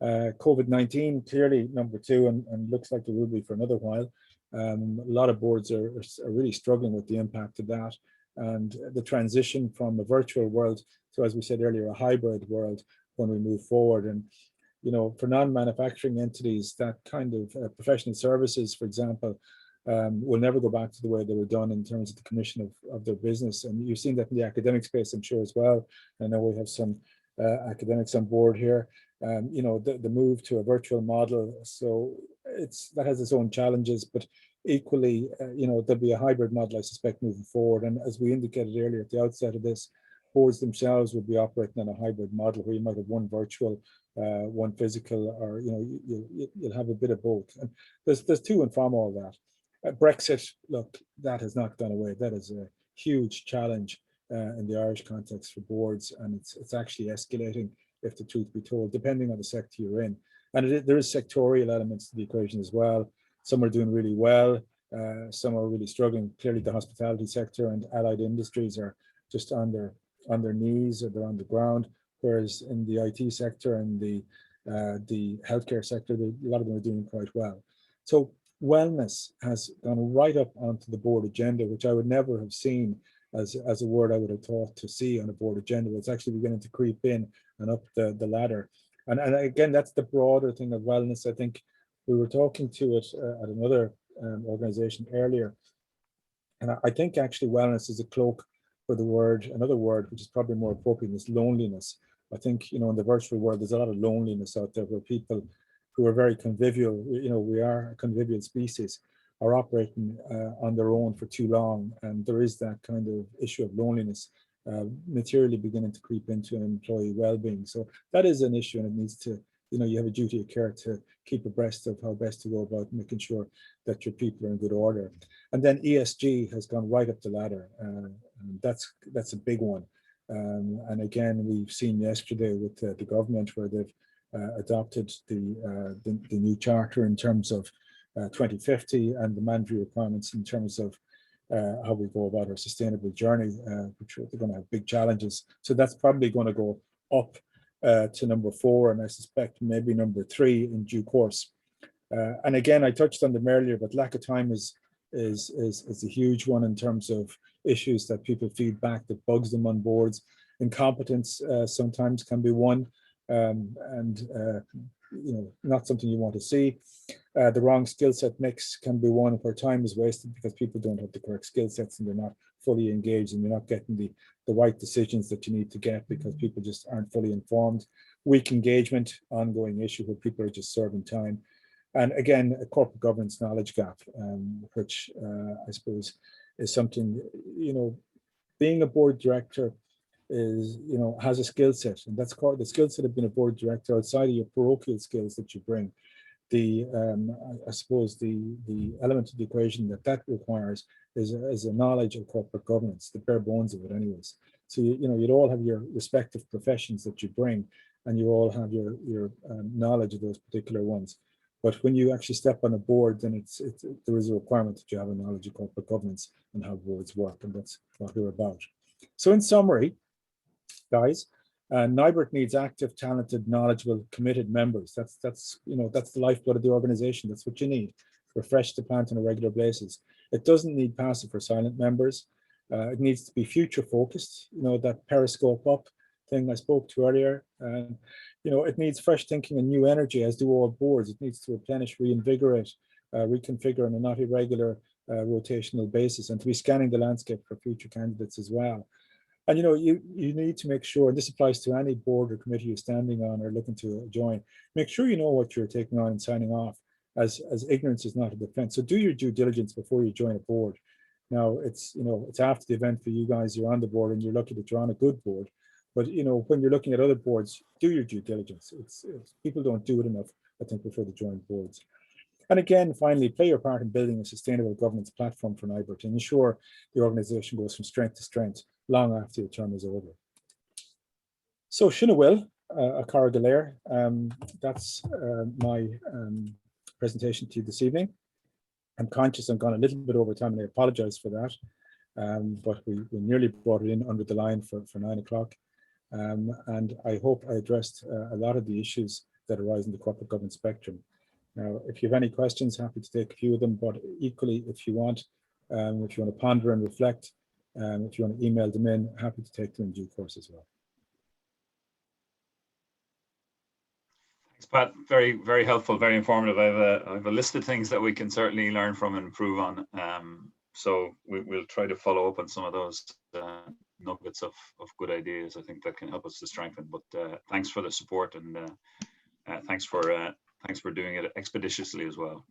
COVID-19 clearly number two, and looks like it will be for another while. A lot of boards are really struggling with the impact of that, and the transition from a virtual world to, as we said earlier, a hybrid world when we move forward. And you know, for non-manufacturing entities, that kind of professional services, for example, will never go back to the way they were done in terms of the commission of their business. And you've seen that in the academic space, I'm sure, as well. I know we have some academics on board here. You know, the move to a virtual model, so that has its own challenges, but equally, you know, there'll be a hybrid model, I suspect, moving forward. And as we indicated earlier at the outset of this, boards themselves will be operating on a hybrid model where you might have one virtual, one physical, or you know, you'll have a bit of both. And there's to and from all that. Brexit, look, that has not gone away. That is a huge challenge in the Irish context for boards, and it's actually escalating, if the truth be told, depending on the sector you're in. And there is sectorial elements to the equation as well. Some are doing really well, some are really struggling. Clearly the hospitality sector and allied industries are just on their knees, or they're on the ground, whereas in the IT sector and the healthcare sector, a lot of them are doing quite well. So wellness has gone right up onto the board agenda, which I would never have seen as a word I would have thought to see on a board agenda. It's actually beginning to creep in and up the ladder. And again, that's the broader thing of wellness. I think we were talking to it at another organization earlier. And I think actually wellness is a cloak for the word, another word, which is probably more appropriate, is loneliness. I think, you know, in the virtual world, there's a lot of loneliness out there where people who are very convivial, you know, we are a convivial species, are operating on their own for too long. And there is that kind of issue of loneliness materially beginning to creep into employee well-being. So that is an issue, and it needs to, you know, you have a duty of care to keep abreast of how best to go about making sure that your people are in good order. And then ESG has gone right up the ladder, and that's a big one. And again, we've seen yesterday with the government where they've adopted the new charter in terms of 2050 and the mandatory requirements in terms of how we go about our sustainable journey, which they're going to have big challenges. So that's probably going to go up to number 4, and I suspect maybe number 3 in due course. And again, I touched on them earlier, but lack of time is a huge one in terms of issues that people feed back that bugs them on boards. Incompetence sometimes can be one, and you know, not something you want to see. The wrong skill set mix can be one where time is wasted because people don't have the correct skill sets and they're not fully engaged, and you're not getting the right decisions that you need to get because people just aren't fully informed. Weak engagement, ongoing issue where people are just serving time. And again, a corporate governance knowledge gap, which I suppose is something, you know, being a board director is, you know, has a skill set, and that's called the skill set of being a board director outside of your parochial skills that you bring. The I suppose the element of the equation that requires is a knowledge of corporate governance, the bare bones of it anyways. So you know, you'd all have your respective professions that you bring, and you all have your knowledge of those particular ones. But when you actually step on a board, then there is a requirement that you have a knowledge of corporate governance and how boards work, and that's what we're about. So in summary, guys, NIBRT needs active, talented, knowledgeable, committed members. That's you know, that's the lifeblood of the organization. That's what you need. Refresh the plant on a regular basis. It doesn't need passive or silent members. It needs to be future focused. You know, that periscope up thing I spoke to earlier. You know, it needs fresh thinking and new energy, as do all boards. It needs to replenish, reinvigorate, reconfigure on a not irregular rotational basis, and to be scanning the landscape for future candidates as well. And you know, you need to make sure, this applies to any board or committee you're standing on or looking to join, make sure you know what you're taking on and signing off, as ignorance is not a defense. So do your due diligence before you join a board. Now, it's, you know, it's after the event for you guys, you're on the board and you're lucky that you're on a good board. But you know, when you're looking at other boards, do your due diligence. It's people don't do it enough, I think, before they join boards. And again, finally, play your part in building a sustainable governance platform for NIBRT and ensure the organization goes from strength to strength long after your term is over. So, Sinna Will, a Cara Galair, that's my presentation to you this evening. I'm conscious I've gone a little bit over time and I apologize for that. But we nearly brought it in under the line for 9 o'clock. And I hope I addressed a lot of the issues that arise in the corporate governance spectrum. Now, if you have any questions, happy to take a few of them, but equally, if you want to ponder and reflect, if you want to email them in, happy to take them in due course as well.
Thanks, Pat. Very, very helpful, very informative. I have a list of things that we can certainly learn from and improve on. So we'll try to follow up on some of those nuggets of good ideas. I think that can help us to strengthen. But thanks for the support, and thanks for doing it expeditiously as well.